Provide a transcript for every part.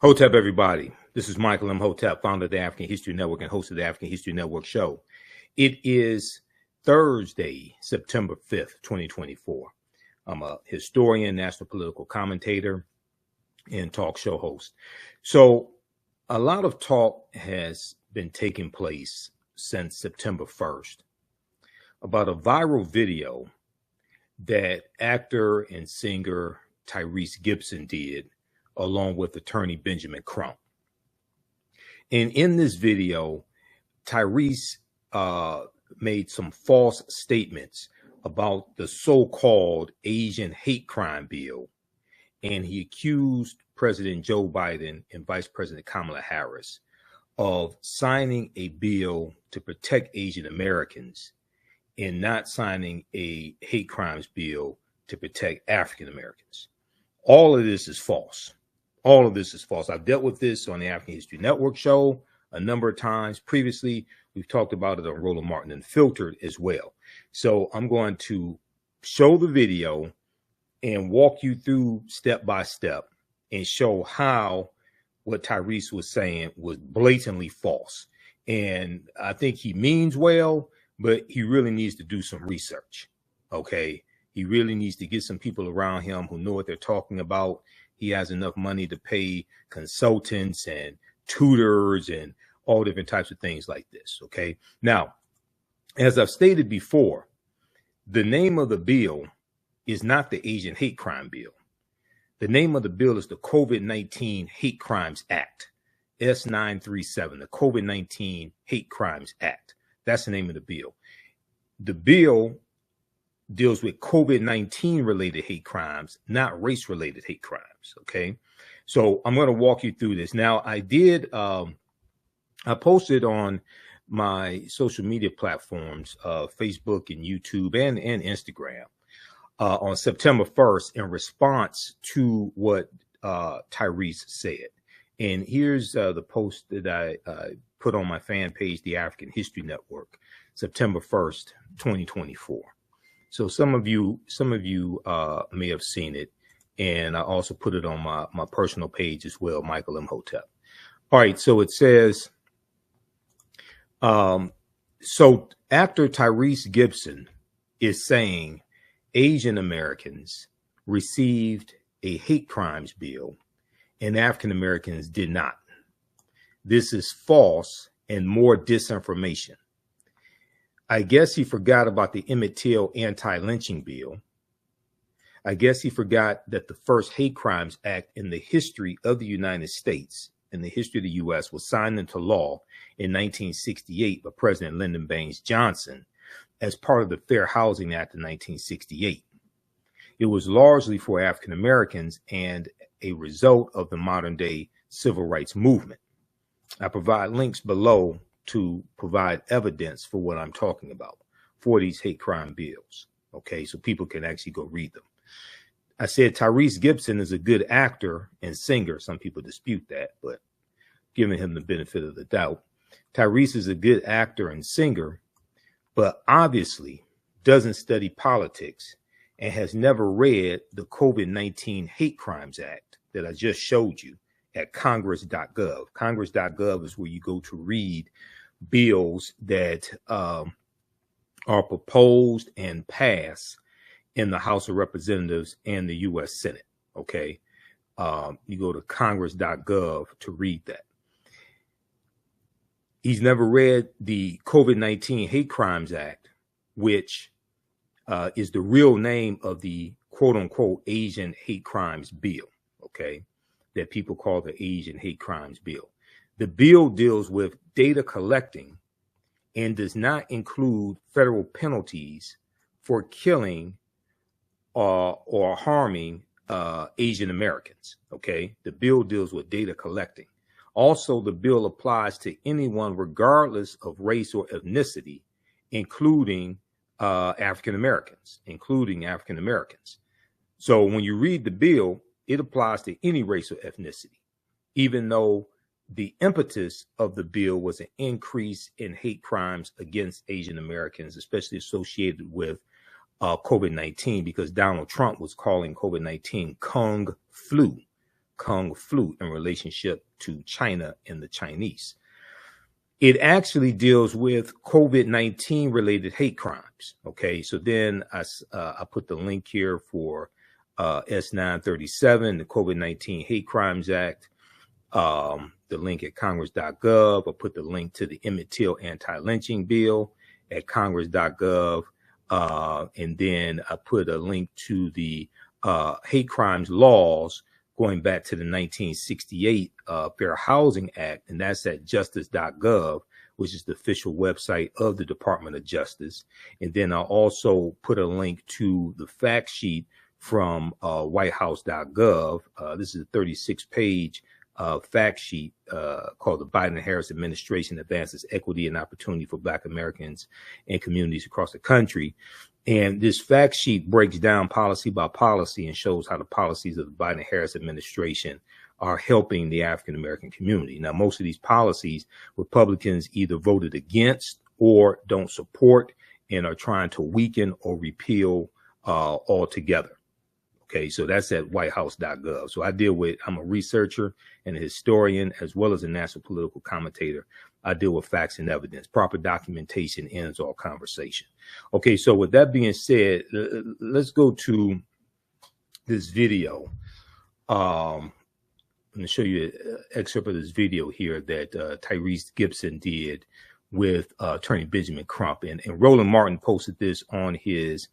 Hotep, everybody. This is Michael Imhotep, founder of the African History Network and host of the African History Network show. It is Thursday, September 5th, 2024. I'm a historian, national political commentator, and talk show host. So a lot of talk has been taking place since September 1st about a viral video that actor and singer Tyrese Gibson did along with attorney Benjamin Crump. And in this video, Tyrese made some false statements about the so-called Asian hate crime bill. And he accused President Joe Biden and Vice President Kamala Harris of signing a bill to protect Asian Americans and not signing a hate crimes bill to protect African Americans. All of this is false. All of this is false. I've dealt with this on the African History Network show a number of times previously. We've talked about it on Roland Martin Unfiltered as well. So I'm going to show the video and walk you through step by step and show how what Tyrese was saying was blatantly false. And I think he means well, but he really needs to do some research. Okay. He really needs to get some people around him who know what they're talking about. He has enough money to pay consultants and tutors and all different types of things like this. Okay. Now, as I've stated before, the name of the bill is not the Asian hate crime bill. The name of the bill is the COVID-19 Hate Crimes Act, S937, the COVID-19 Hate Crimes Act. That's the name of the bill. The bill deals with COVID-19 related hate crimes, not race related hate crimes. Okay. So I'm going to walk you through this. Now I posted on my social media platforms, Facebook and YouTube and Instagram, on September 1st in response to what Tyrese said. And here's the post that I put on my fan page, the African History Network, September 1st, 2024. So some of you may have seen it, and I also put it on my personal page as well, Michael Imhotep. All right, so it says, so actor Tyrese Gibson is saying Asian Americans received a hate crimes bill and African Americans did not. This is false and more disinformation. I guess he forgot about the Imhotep anti-lynching bill. I guess he forgot that the first hate crimes act in the history of the United States, in the history of the U.S., was signed into law in 1968 by President Lyndon Baines Johnson as part of the Fair Housing Act of 1968. It was largely for African Americans and a result of the modern day civil rights movement. I provide links below to provide evidence for what I'm talking about for these hate crime bills. Okay, so people can actually go read them. I said Tyrese Gibson is a good actor and singer. Some people dispute that, but giving him the benefit of the doubt. Tyrese is a good actor and singer, but obviously doesn't study politics and has never read the COVID-19 Hate Crimes Act that I just showed you at congress.gov. Congress.gov is where you go to read bills that are proposed and passed in the House of Representatives and the U.S. Senate. Okay. You go to congress.gov to read that. He's never read the COVID-19 Hate Crimes Act, which is the real name of the quote unquote Asian hate crimes bill. Okay. That people call the Asian hate crimes bill. The bill deals with data collecting and does not include federal penalties for killing or harming Asian Americans. Okay. The bill deals with data collecting. Also, the bill applies to anyone regardless of race or ethnicity, including African Americans. So when you read the bill, it applies to any race or ethnicity, even though the impetus of the bill was an increase in hate crimes against Asian Americans, especially associated with COVID-19, because Donald Trump was calling COVID-19 Kung flu. Kung Flu in relationship to China and the Chinese. It actually deals with COVID-19 related hate crimes. Okay, so then I put the link here for S937, the COVID-19 Hate Crimes Act, the link at congress.gov. I put the link to the Emmett Till anti-lynching bill at congress.gov. And then I put a link to the hate crimes laws going back to the 1968 Fair Housing Act, and that's at justice.gov, which is the official website of the Department of Justice. And then I also put a link to the fact sheet from whitehouse.gov. This is a 36-page fact sheet called the Biden-Harris Administration Advances Equity and Opportunity for Black Americans and Communities Across the Country. And this fact sheet breaks down policy by policy and shows how the policies of the Biden-Harris administration are helping the African-American community. Now, most of these policies, Republicans either voted against or don't support and are trying to weaken or repeal altogether. Okay, so that's at whitehouse.gov. So I'm a researcher and a historian, as well as a national political commentator. I deal with facts and evidence. Proper documentation ends all conversation. Okay, so with that being said, let's go to this video. I'm going to show you an excerpt of this video here that Tyrese Gibson did with Attorney Benjamin Crump. And Roland Martin posted this on his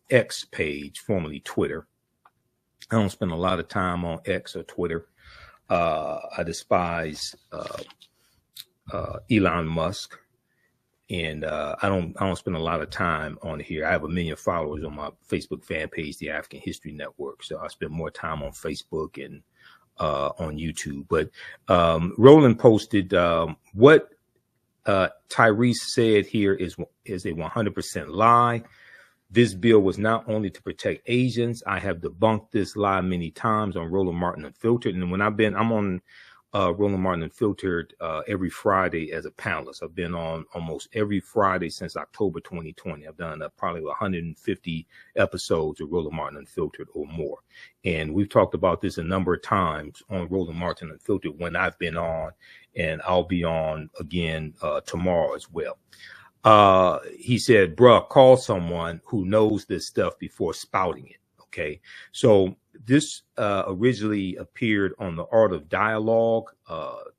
X page, formerly Twitter. I don't spend a lot of time on X or Twitter. I despise Elon Musk, and I don't spend a lot of time on here. I have 1 million followers on my Facebook fan page, the African History Network, so I spend more time on Facebook and on YouTube. But Roland posted what Tyrese said here is a 100% lie. This bill was not only to protect Asians. I have debunked this lie many times on Roland Martin Unfiltered. And when I'm on Roland Martin Unfiltered every Friday as a panelist. I've been on almost every Friday since October 2020. I've done probably 150 episodes of Roland Martin Unfiltered or more. And we've talked about this a number of times on Roland Martin Unfiltered when I've been on, and I'll be on again tomorrow as well. He said, bruh, call someone who knows this stuff before spouting it. Okay. So this originally appeared on the Art of Dialogue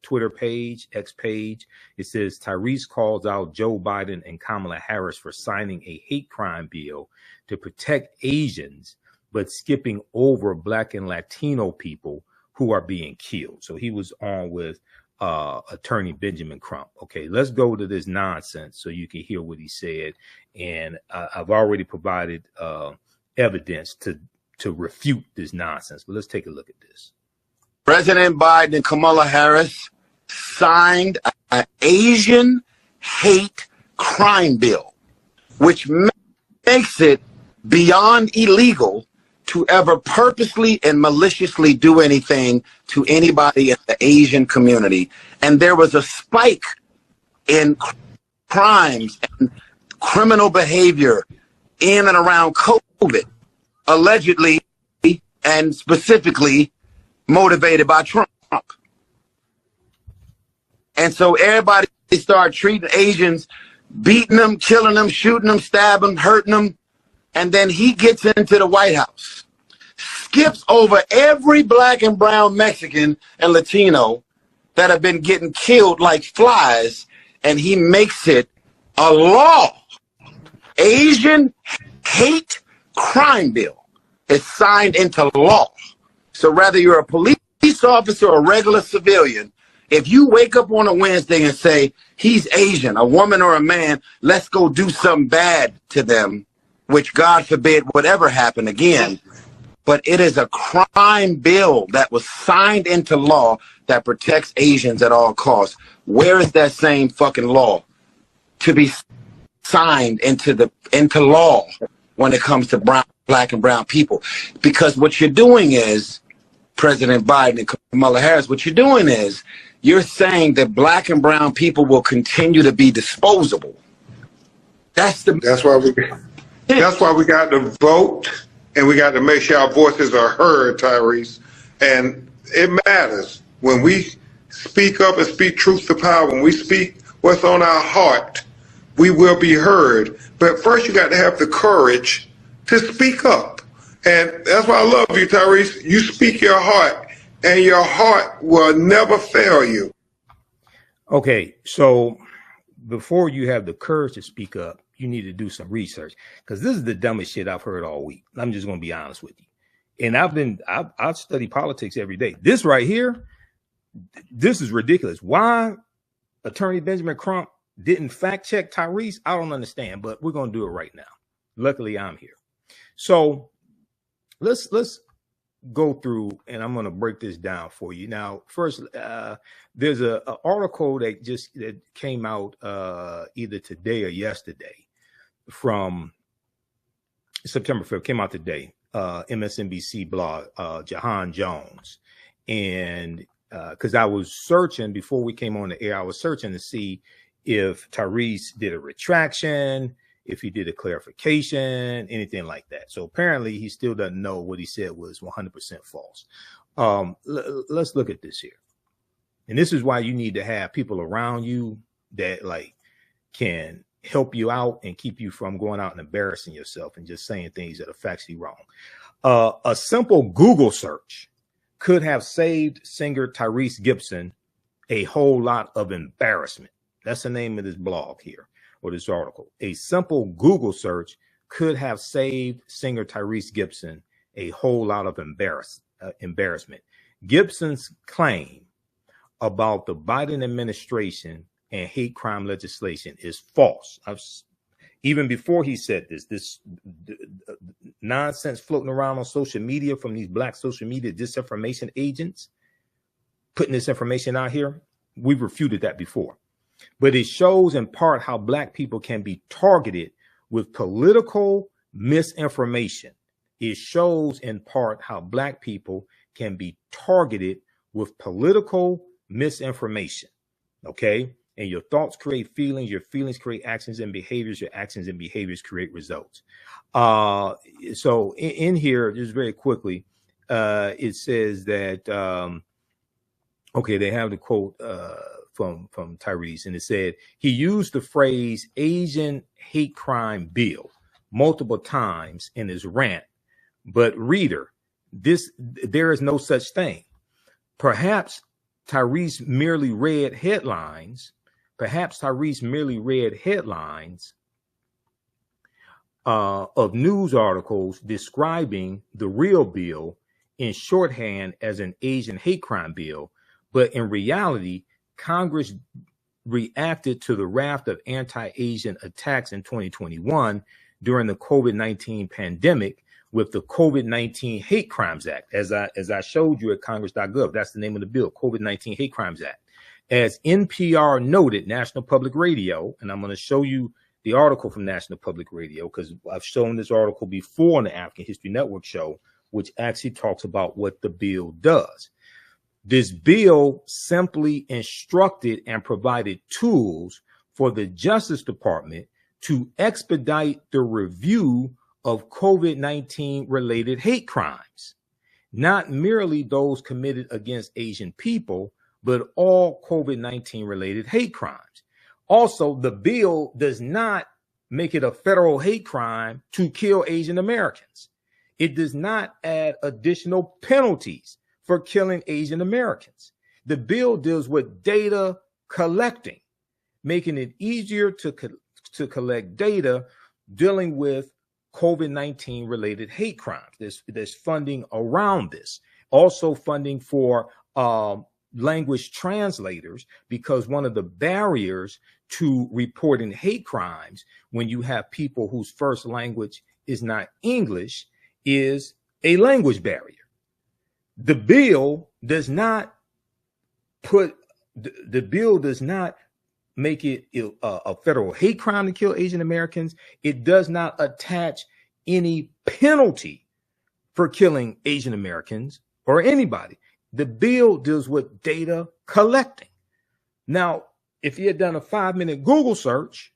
Twitter page, X page. It says Tyrese calls out Joe Biden and Kamala Harris for signing a hate crime bill to protect Asians, but skipping over Black and Latino people who are being killed. So he was on with Attorney Benjamin Crump. Okay, let's go to this nonsense so you can hear what he said. And I've already provided evidence to refute this nonsense. But let's take a look at this. President Biden and Kamala Harris signed an Asian hate crime bill, which makes it beyond illegal to ever purposely and maliciously do anything to anybody in the Asian community. And there was a spike in crimes and criminal behavior in and around COVID, allegedly and specifically motivated by Trump. And so everybody started treating Asians, beating them, killing them, shooting them, stabbing them, hurting them. And then he gets into the White House, skips over every Black and brown Mexican and Latino that have been getting killed like flies, and he makes it a law. Asian hate crime bill is signed into law. So whether you're a police officer or a regular civilian, if you wake up on a Wednesday and say, he's Asian, a woman or a man, let's go do something bad to them, which God forbid would ever happen again. But it is a crime bill that was signed into law that protects Asians at all costs. Where is that same fucking law to be signed into law when it comes to Black and brown people? Because what you're doing is, President Biden and Kamala Harris, what you're doing is you're saying that Black and brown people will continue to be disposable. That's why we got to vote, and we got to make sure our voices are heard, Tyrese. And it matters when we speak up and speak truth to power. When we speak what's on our heart, we will be heard. But first, you got to have the courage to speak up. And that's why I love you, Tyrese. You speak your heart, and your heart will never fail you. Okay, so before you have the courage to speak up, you need to do some research, because this is the dumbest shit I've heard all week. I'm just going to be honest with you. And I've studied politics every day. This right here, this is ridiculous. Why Attorney Benjamin Crump didn't fact check Tyrese, I don't understand, but we're going to do it right now. Luckily, I'm here. So let's go through, and I'm going to break this down for you. Now, first, there's an article that came out either today or yesterday from September 5th, came out today, MSNBC blog, Jahan Jones. And because I was searching before we came on the air, I was searching to see if Tyrese did a retraction, if he did a clarification, anything like that. So apparently he still doesn't know what he said was 100% false. Let's look at this here. And this is why you need to have people around you that like can help you out and keep you from going out and embarrassing yourself and just saying things that are factually wrong. A simple Google search could have saved singer Tyrese Gibson a whole lot of embarrassment. That's the name of this blog here, or this article. A simple Google search could have saved singer Tyrese Gibson a whole lot of embarrassment. Gibson's claim about the Biden administration and hate crime legislation is false. Even before he said this nonsense floating around on social media from these black social media disinformation agents putting this information out here, we've refuted that before. But it shows in part how black people can be targeted with political misinformation. It shows in part how black people can be targeted with political misinformation. Okay. And your thoughts create feelings, your feelings create actions and behaviors, your actions and behaviors create results. So in here, just very quickly, it says that, okay, they have the quote from Tyrese, and it said he used the phrase Asian hate crime bill multiple times in his rant. But reader, there is no such thing. Perhaps Tyrese merely read headlines. Perhaps Tyrese merely read headlines of news articles describing the real bill in shorthand as an Asian hate crime bill. But in reality, Congress reacted to the raft of anti-Asian attacks in 2021 during the COVID-19 pandemic with the COVID-19 Hate Crimes Act. As I showed you at congress.gov, that's the name of the bill, COVID-19 Hate Crimes Act. As NPR noted, National Public Radio, and I'm going to show you the article from National Public Radio because I've shown this article before on the African History Network show, which actually talks about what the bill does. This bill simply instructed and provided tools for the Justice Department to expedite the review of COVID-19 related hate crimes, not merely those committed against Asian people, but all COVID-19 related hate crimes. Also, the bill does not make it a federal hate crime to kill Asian Americans. It does not add additional penalties for killing Asian Americans. The bill deals with data collecting, making it easier to collect data dealing with COVID-19 related hate crimes. There's funding around this. Also funding for language translators, because one of the barriers to reporting hate crimes when you have people whose first language is not English is a language barrier. The bill does not make it a federal hate crime to kill Asian Americans. It does not attach any penalty for killing Asian Americans or anybody. The bill deals with data collecting. Now, if he had done a 5-minute Google search,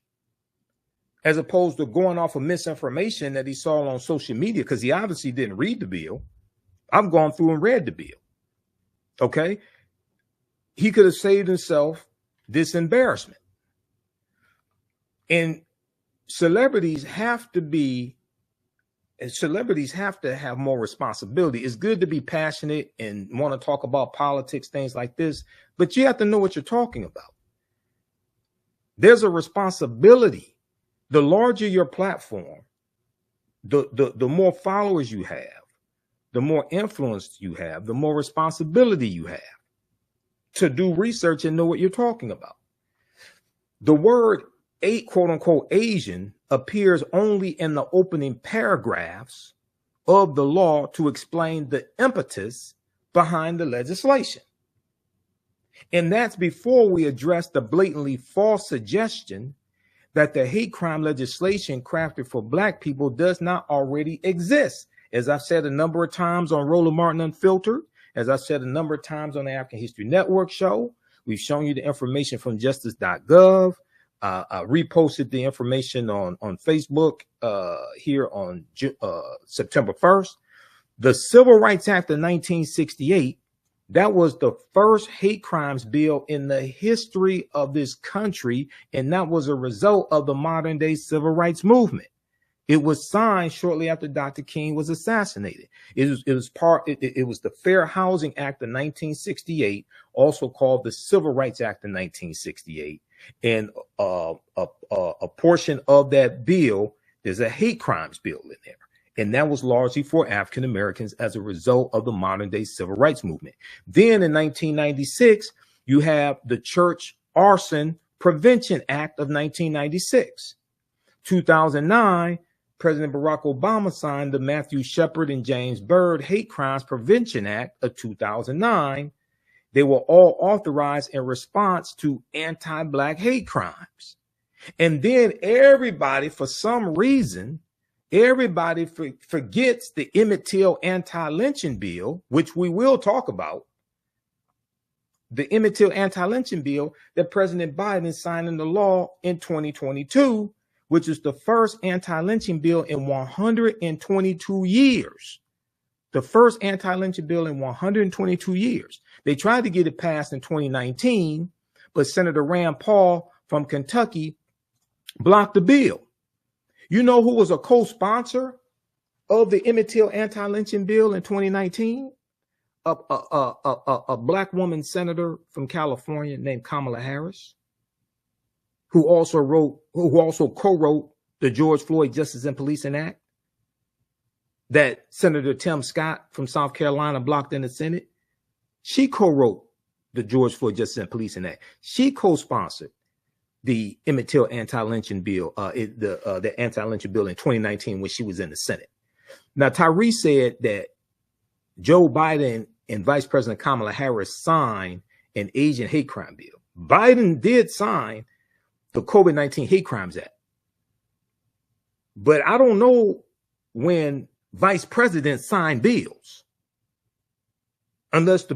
as opposed to going off of misinformation that he saw on social media, because he obviously didn't read the bill. I've gone through and read the bill. Okay. He could have saved himself this embarrassment. And celebrities have to have more responsibility. It's good to be passionate and want to talk about politics, things like this, but you have to know what you're talking about. There's a responsibility. The larger your platform, the more followers you have, the more influence you have, the more responsibility you have to do research and know what you're talking about. The word quote unquote Asian appears only in the opening paragraphs of the law to explain the impetus behind the legislation. And that's before we address the blatantly false suggestion that the hate crime legislation crafted for Black people does not already exist. As I've said a number of times on Roland Martin Unfiltered, as I've said a number of times on the African History Network show, we've shown you the information from justice.gov. I reposted the information on Facebook here on September 1st. The Civil Rights Act of 1968, that was the first hate crimes bill in the history of this country, and that was a result of the modern day civil rights movement. It was signed shortly after Dr. King was assassinated. It was the Fair Housing Act of 1968, also called the Civil Rights Act of 1968. And a portion of that bill, there's a hate crimes bill in there. And that was largely for African Americans as a result of the modern day civil rights movement. Then in 1996, you have the Church Arson Prevention Act of 1996. 2009, President Barack Obama signed the Matthew Shepard and James Byrd Hate Crimes Prevention Act of 2009. They were all authorized in response to anti-Black hate crimes. And then everybody, for some reason, everybody forgets the Emmett Till anti-lynching bill, which we will talk about. The Emmett Till anti-lynching bill that President Biden signed into law in 2022, which is the first anti-lynching bill in 122 years. The first anti-lynching bill in 122 years. They tried to get it passed in 2019, but Senator Rand Paul from Kentucky blocked the bill. You know who was a co-sponsor of the Emmett Till anti-lynching bill in 2019? A Black woman senator from California named Kamala Harris, who also co-wrote the George Floyd Justice and Policing Act that Senator Tim Scott from South Carolina blocked in the Senate. She co-wrote the George Floyd Justice and Policing Act. She co-sponsored the Emmett Till anti-lynching bill, the anti-lynching bill in 2019 when she was in the Senate. Now, Tyrese said that Joe Biden and Vice President Kamala Harris signed an Asian hate crime bill. Biden did sign the COVID-19 Hate Crimes Act. But I don't know when vice presidents sign bills. Unless the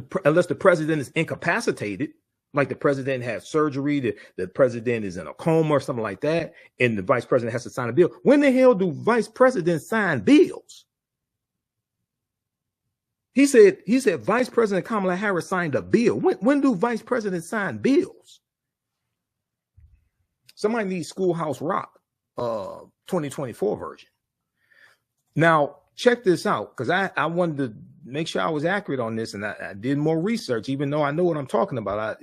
president is incapacitated, like the president has surgery, the president is in a coma or something like that, and the vice president has to sign a bill. When the hell do vice presidents sign bills? He said Vice President Kamala Harris signed a bill. When do vice presidents sign bills? Somebody needs Schoolhouse Rock 2024 version. Now, check this out, because I wanted to make sure I was accurate on this, and I did more research, even though I know what I'm talking about. I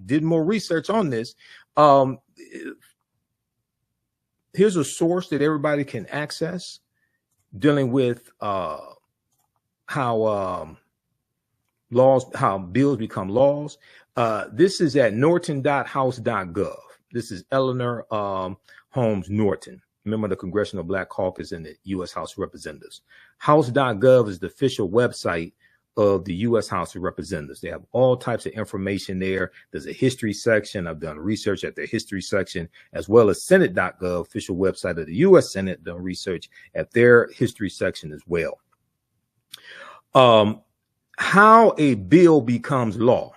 did more research on this. Here's a source that everybody can access dealing with how bills become laws. This is at norton.house.gov. This is Eleanor Holmes Norton, member of the Congressional Black Caucus in the U.S. House of Representatives. House.gov is the official website of the U.S. House of Representatives. They have all types of information there. There's a history section. I've done research at the history section, as well as Senate.gov, official website of the U.S. Senate, done research at their history section as well. How a bill becomes law.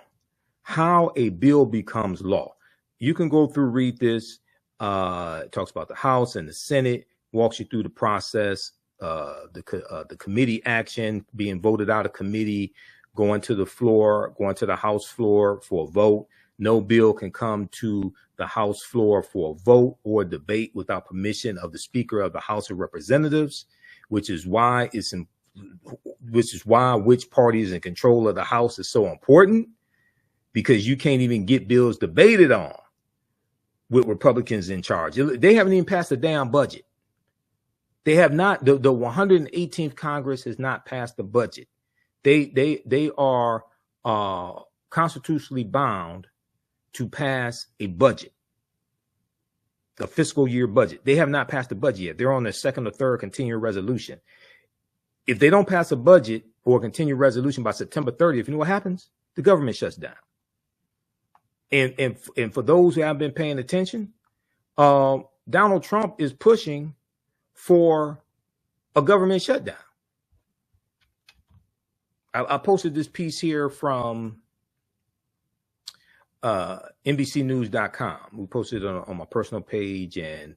How a bill becomes law. You can go through, read this. It talks about the House and the Senate, walks you through the process, the committee action, being voted out of committee, going to the floor, going to the House floor for a vote. No bill can come to the House floor for a vote or debate without permission of the Speaker of the House of Representatives, which is why which party is in control of the House is so important, because you can't even get bills debated on with Republicans in charge. They haven't even passed a damn budget. They have not. The 118th Congress has not passed the budget. They are constitutionally bound to pass a budget, the fiscal year budget. They have not passed the budget yet. They're on their second or third continuing resolution. If they don't pass a budget or a continuing resolution by September 30th, you know what happens? The government shuts down. And for those who haven't been paying attention, Donald Trump is pushing for a government shutdown. I posted this piece here from NBCnews.com. We posted it on my personal page and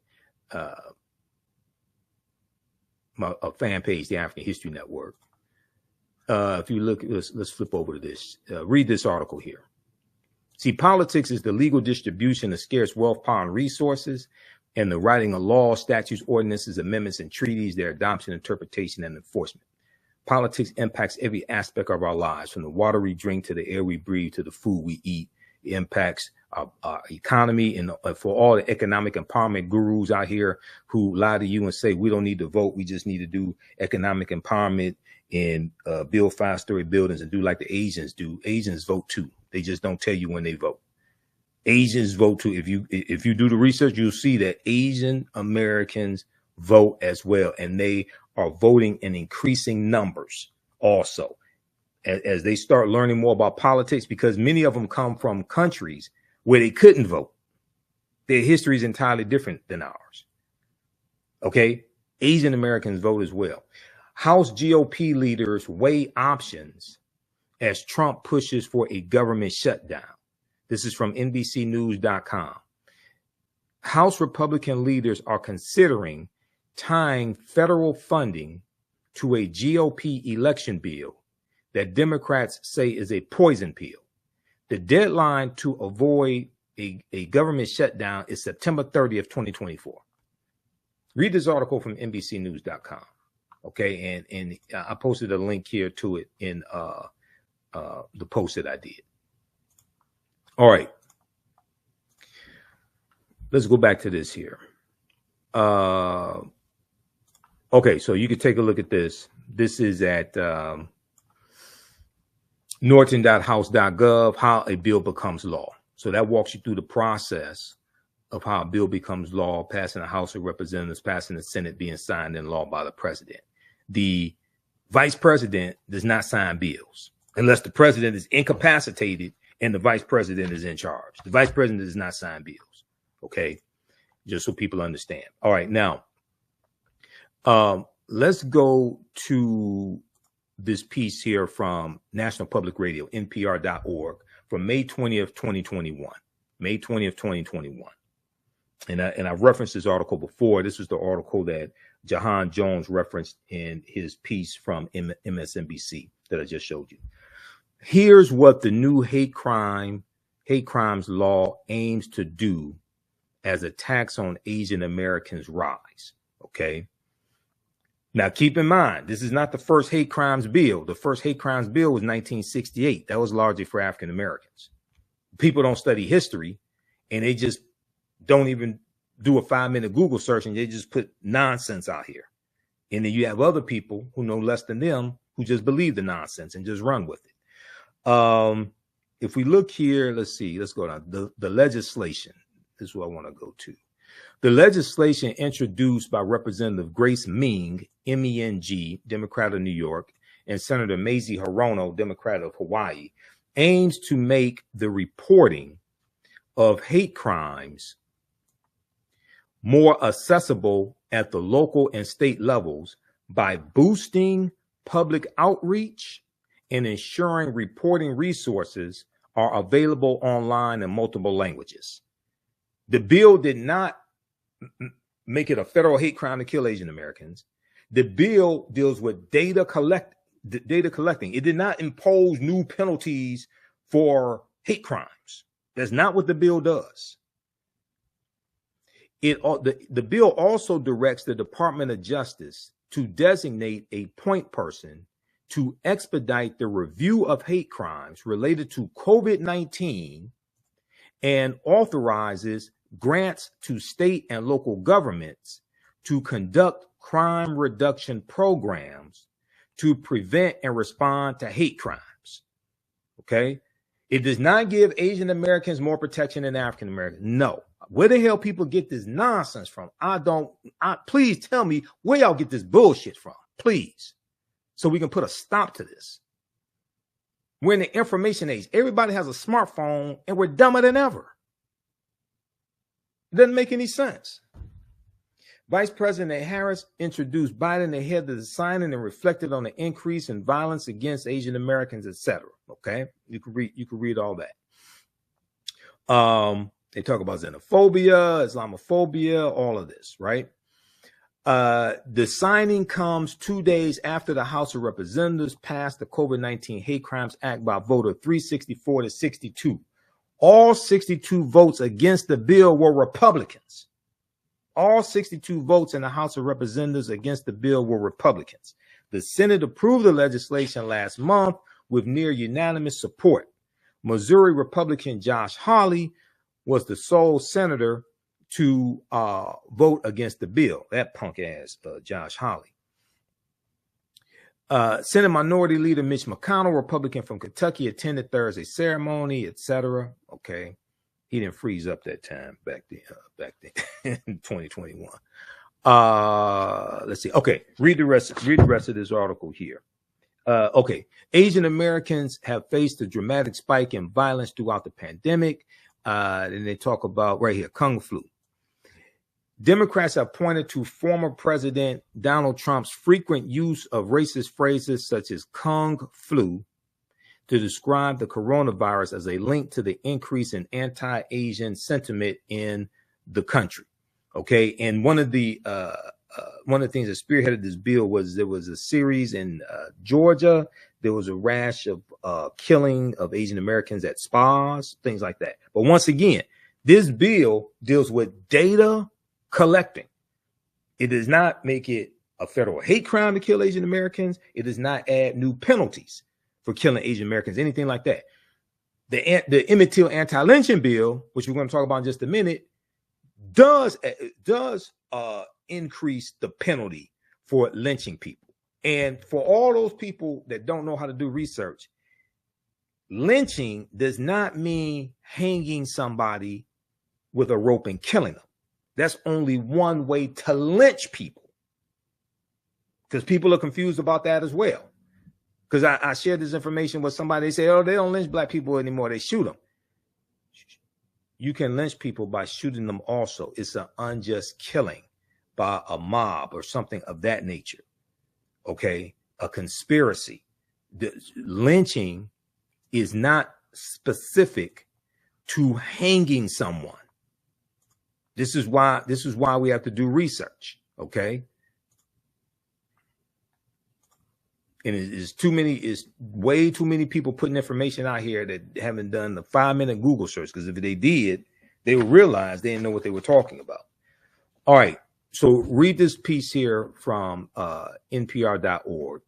my fan page, the African History Network. If you look, let's flip over to this. Read this article here. See, politics is the legal distribution of scarce wealth, power, and resources, and the writing of laws, statutes, ordinances, amendments, and treaties, their adoption, interpretation, and enforcement. Politics impacts every aspect of our lives, from the water we drink to the air we breathe to the food we eat. It impacts our economy, and for all the economic empowerment gurus out here who lie to you and say we don't need to vote, we just need to do economic empowerment and build 5-story buildings and do like the Asians do. Asians vote too. They just don't tell you when they vote. Asians vote too. If you do the research, you'll see that Asian Americans vote as well, and they are voting in increasing numbers also as they start learning more about politics, because many of them come from countries where they couldn't vote. Their history is entirely different than ours. Okay, Asian Americans vote as well. House GOP leaders weigh options as Trump pushes for a government shutdown. This is from NBCnews.com. House Republican leaders are considering tying federal funding to a GOP election bill that Democrats say is a poison pill. The deadline to avoid a government shutdown is September 30th, 2024. Read this article from NBCnews.com. Okay, and I posted a link here to it in the post that I did. All right, let's go back to this here. Okay, so you can take a look at this. This is at norton.house.gov, how a bill becomes law. So that walks you through the process of how a bill becomes law, passing the House of Representatives, passing the Senate, being signed in law by the president. The vice president does not sign bills unless the president is incapacitated and the vice president is in charge. The vice president does not sign bills. Okay, just so people understand. All right, now let's go to this piece here from National Public Radio, NPR.org, from May 20th, 2021. May 20th, 2021. And I've referenced this article before. This was the article that Jahan Jones referenced in his piece from MSNBC that I just showed you. Here's what the new hate crimes law aims to do as attacks on Asian Americans rise. Okay. Now, keep in mind, this is not the first hate crimes bill. The first hate crimes bill was 1968. That was largely for African Americans. People don't study history, and they just don't even do a 5-minute Google search, and they just put nonsense out here. And then you have other people who know less than them who just believe the nonsense and just run with it. If we look here, let's see, let's go down. The legislation. This is what I want to go to. The legislation introduced by Representative Grace Meng, MENG, Democrat of New York, and Senator Mazie Hirono, Democrat of Hawaii, aims to make the reporting of hate crimes more accessible at the local and state levels by boosting public outreach and ensuring reporting resources are available online in multiple languages. The bill did not make it a federal hate crime to kill Asian Americans. The bill deals with data data collecting. It did not impose new penalties for hate crimes. That's not what the bill does. The bill also directs the Department of Justice to designate a point person to expedite the review of hate crimes related to COVID-19 and authorizes grants to state and local governments to conduct crime reduction programs to prevent and respond to hate crimes. Okay? It does not give Asian Americans more protection than African Americans. No. Where the hell people get this nonsense from? Please tell me where y'all get this bullshit from, please, so we can put a stop to this. We're in the information age. Everybody has a smartphone and we're dumber than ever. It doesn't make any sense. Vice President Harris introduced Biden ahead of the signing and reflected on the increase in violence against Asian Americans, etc. Okay, you can read all that. They talk about xenophobia, Islamophobia, all of this, right? The signing comes 2 days after the House of Representatives passed the COVID-19 Hate Crimes Act by a vote of 364 to 62. All 62 votes against the bill were Republicans. All 62 votes in the House of Representatives against the bill were Republicans. The Senate approved the legislation last month with near unanimous support. Missouri Republican Josh Hawley was the sole senator to vote against the bill. That punk ass Josh Hawley. Senate Minority Leader Mitch McConnell, Republican from Kentucky, attended Thursday's ceremony, etc. Okay, he didn't freeze up that time back then in 2021. Let's see. Okay, read the rest of this article here. Okay, Asian Americans have faced a dramatic spike in violence throughout the pandemic. And they talk about right here, Kung Flu. Democrats have pointed to former President Donald Trump's frequent use of racist phrases such as Kung Flu to describe the coronavirus as a link to the increase in anti-Asian sentiment in the country. Okay, and one of the things that spearheaded this bill was there was a series in Georgia. There was a rash of killing of Asian Americans at spas, things like that. But once again, this bill deals with data collecting. It does not make it a federal hate crime to kill Asian Americans. It does not add new penalties for killing Asian Americans, anything like that. The Emmett Till anti-lynching bill, which we're going to talk about in just a minute, does increase the penalty for lynching people. And for all those people that don't know how to do research, lynching does not mean hanging somebody with a rope and killing them. That's only one way to lynch people, because people are confused about that as well. Because I shared this information with somebody. They say, oh, they don't lynch black people anymore. They shoot them. You can lynch people by shooting them also. It's an unjust killing by a mob or something of that nature. Okay, a conspiracy. The lynching is not specific to hanging someone. This is why we have to do research. Okay, and it's way too many people putting information out here that haven't done the 5-minute Google search. Because if they did, they would realize they didn't know what they were talking about. All right. So read this piece here from NPR.org,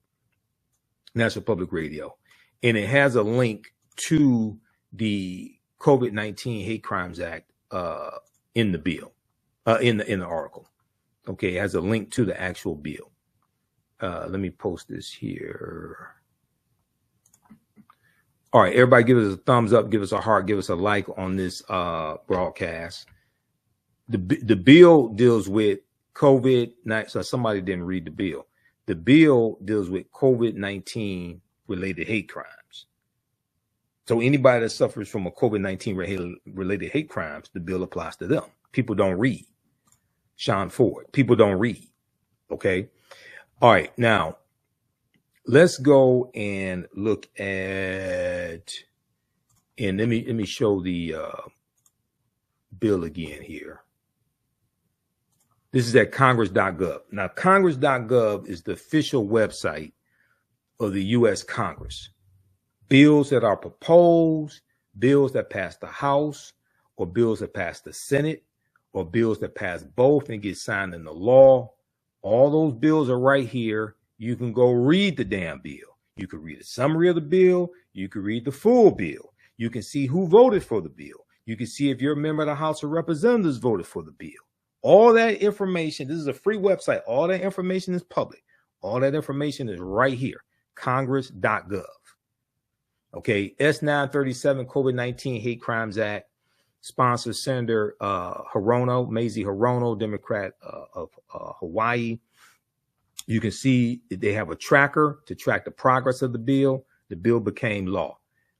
National Public Radio, and it has a link to the COVID-19 Hate Crimes Act in the bill, in the article. Okay, it has a link to the actual bill. Let me post this here. All right, everybody give us a thumbs up, give us a heart, give us a like on this broadcast. The bill deals with COVID-19. So somebody didn't read the bill. The bill deals with COVID-19 related hate crimes. So anybody that suffers from a COVID-19 related hate crimes, the bill applies to them. People don't read. Sean Ford. People don't read. Okay. All right. Now let's go and look at, and let me show the bill again here. This is at congress.gov. Now, congress.gov is the official website of the U.S. Congress. Bills that are proposed, bills that pass the House, or bills that pass the Senate, or bills that pass both and get signed into law. All those bills are right here. You can go read the damn bill. You can read a summary of the bill. You can read the full bill. You can see who voted for the bill. You can see if you're a member of the House of Representatives voted for the bill. All that information, this is a free website. All that information is public. All that information is right here, congress.gov. Okay, S937 COVID-19 Hate Crimes Act, sponsor Senator Mazie Hirono, Democrat of Hawaii. You can see that they have a tracker to track the progress of the bill. The bill became law.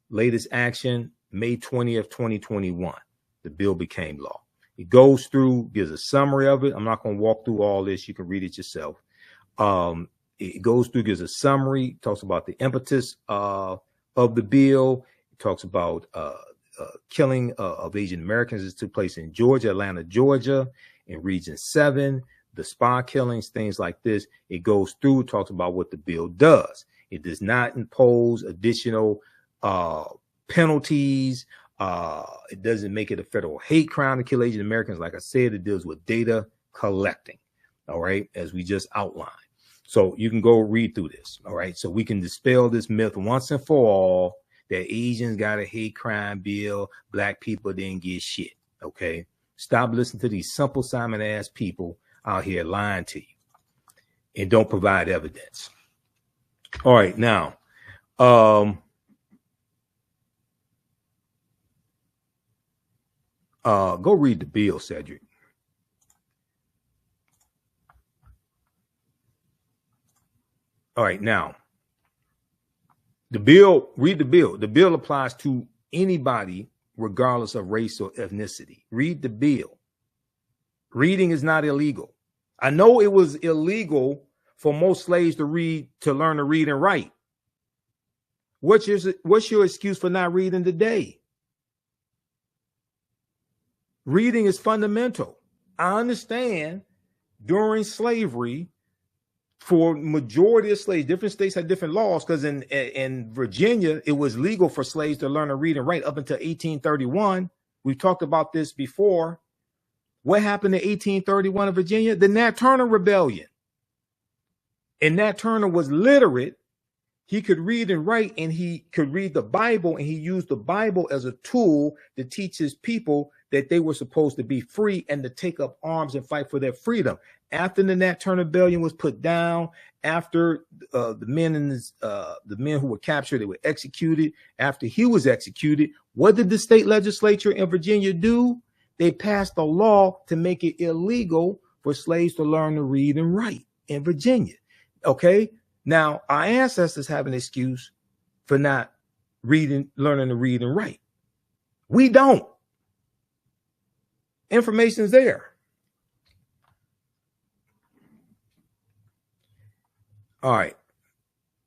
Latest action, May 20th, 2021. The bill became law. It goes through, gives a summary of it. I'm not going to walk through all this. You can read it yourself. It goes through, gives a summary, talks about the impetus of the bill. It talks about killing of Asian Americans that took place in Georgia, Atlanta, Georgia, in Region 7, the spa killings, things like this. It goes through, talks about what the bill does. It does not impose additional penalties. It doesn't make it a federal hate crime to kill Asian Americans. Like I said, it deals with data collecting, all right, as we just outlined. So you can go read through this, all right? So we can dispel this myth once and for all that Asians got a hate crime bill, black people didn't get shit, okay? Stop listening to these simple Simon-ass people out here lying to you and don't provide evidence. All right, now, go read the bill, Cedric. All right, now, the bill, read the bill. The bill applies to anybody, regardless of race or ethnicity. Read the bill. Reading is not illegal. I know it was illegal for most slaves to learn to read and write. What's your excuse for not reading today? Reading is fundamental. I understand during slavery, for majority of slaves, different states had different laws, because in Virginia, it was legal for slaves to learn to read and write up until 1831. We've talked about this before. What happened in 1831 in Virginia? The Nat Turner Rebellion. And Nat Turner was literate. He could read and write, and he could read the Bible, and he used the Bible as a tool to teach his people that they were supposed to be free and to take up arms and fight for their freedom. After the Nat Turner Rebellion was put down, after the men who were captured, they were executed. After he was executed, what did the state legislature in Virginia do? They passed a law to make it illegal for slaves to learn to read and write in Virginia. Okay. Now, our ancestors have an excuse for not learning to read and write. We don't. Information is there. All right.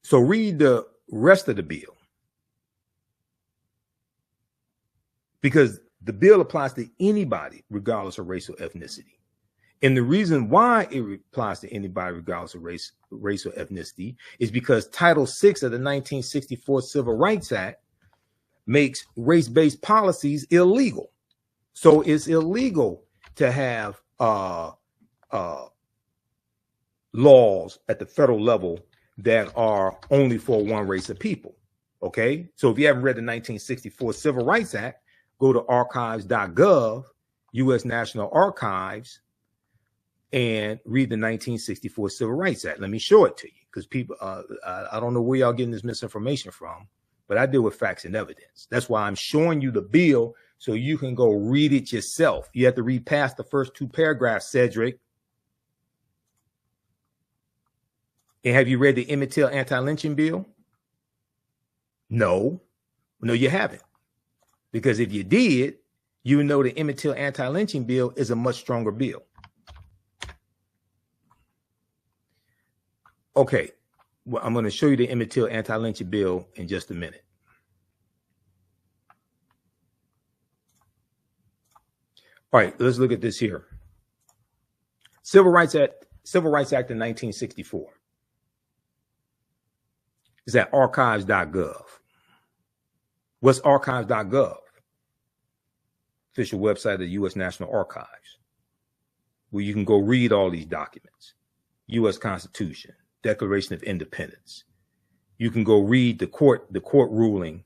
So read the rest of the bill, because the bill applies to anybody, regardless of race or ethnicity. And the reason why it applies to anybody, regardless of race or ethnicity, is because Title VI of the 1964 Civil Rights Act makes race-based policies illegal. So it's illegal to have laws at the federal level that are only for one race of people. Okay. So if you haven't read the 1964 Civil Rights Act, go to archives.gov, U.S. National Archives, and read the 1964 Civil Rights Act. Let me show it to you, because people, I don't know where y'all getting this misinformation from, but I deal with facts and evidence. That's why I'm showing you the bill so you can go read it yourself. You have to read past the first two paragraphs, Cedric. And have you read the Emmett Till anti-lynching bill? No, you haven't. Because if you did, you would know the Emmett Till anti-lynching bill is a much stronger bill. Okay, well, I'm going to show you the Emmett Till anti-lynching bill in just a minute. All right, let's look at this here. Civil Rights Act of 1964. is at archives.gov. What's archives.gov? Official website of the U.S. National Archives, where you can go read all these documents. U.S. Constitution, Declaration of Independence. You can go read the court ruling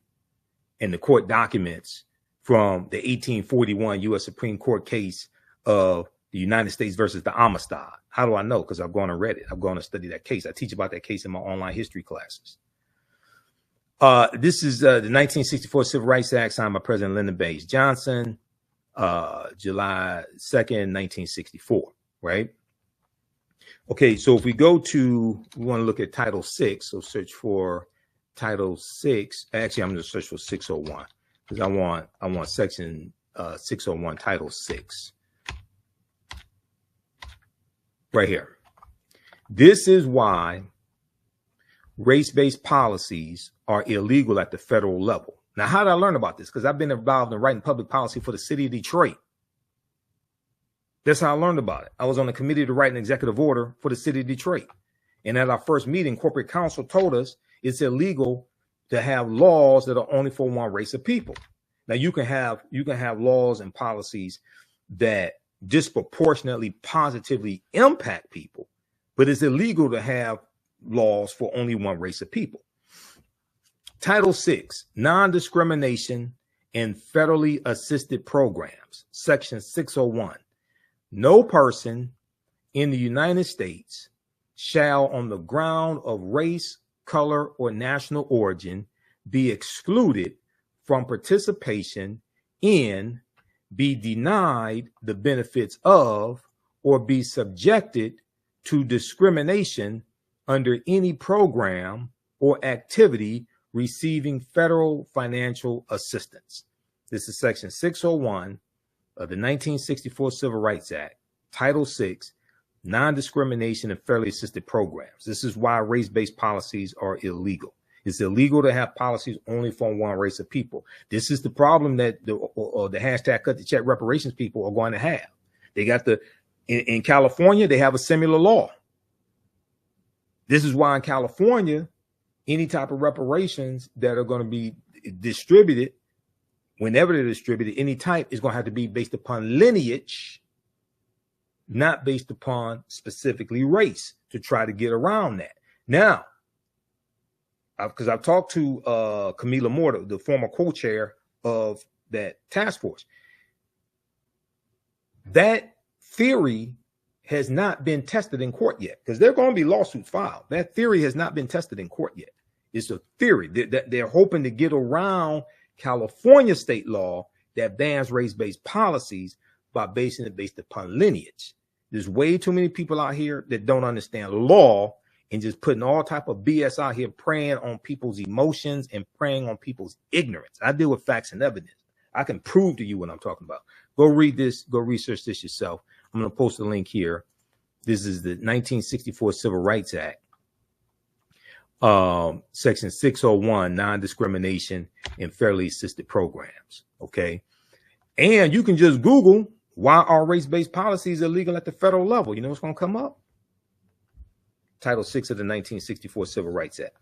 and the court documents from the 1841 U.S. Supreme Court case of the United States versus the Amistad. How do I know? Because I've gone and read it. I've gone and studied that case. I teach about that case in my online history classes. This is the 1964 Civil Rights Act signed by President Lyndon Baines Johnson, July 2nd, 1964, right? Okay, so if we go to, we want to look at Title 6, so search for Title 6. Actually, I'm going to search for 601 because I want Section 601, Title 6. Right here. This is why race-based policies are illegal at the federal level. Now, how did I learn about this? Because I've been involved in writing public policy for the city of Detroit. That's how I learned about it. I was on the committee to write an executive order for the city of Detroit. And at our first meeting, corporate counsel told us it's illegal to have laws that are only for one race of people. Now, you can have laws and policies that disproportionately positively impact people, but it's illegal to have laws for only one race of people. Title 6, non-discrimination in federally assisted programs, Section 601. No person in the United States shall, on the ground of race, color, or national origin, be excluded from participation in, be denied the benefits of, or be subjected to discrimination under any program or activity receiving federal financial assistance. This is Section 601 of the 1964 Civil Rights Act, Title 6, non-discrimination in federally assisted programs. This is why race-based policies are illegal. It's illegal to have policies only for one race of people. This is the problem that the hashtag cut the check reparations people are going to have. They got in California, they have a similar law. This is why in California, any type of reparations that are going to be distributed, whenever they're distributed, any type is going to have to be based upon lineage, not based upon specifically race, to try to get around that. Now, because I've talked to Camilla Moore, the former co-chair of that task force, that theory has not been tested in court yet, because there are going to be lawsuits filed. That theory has not been tested in court yet. It's a theory that they're hoping to get around California state law that bans race-based policies by basing it based upon lineage. There's way too many people out here that don't understand law and just putting all type of BS out here, preying on people's emotions and preying on people's ignorance. I deal with facts and evidence. I can prove to you what I'm talking about. Go read this. Go research this yourself. I'm going to post a link here. This is the 1964 Civil Rights Act, Section 601, non-discrimination in federally assisted programs. Okay. And you can just Google, why are race-based policies illegal at the federal level? You know what's going to come up? Title 6 of the 1964 Civil Rights Act.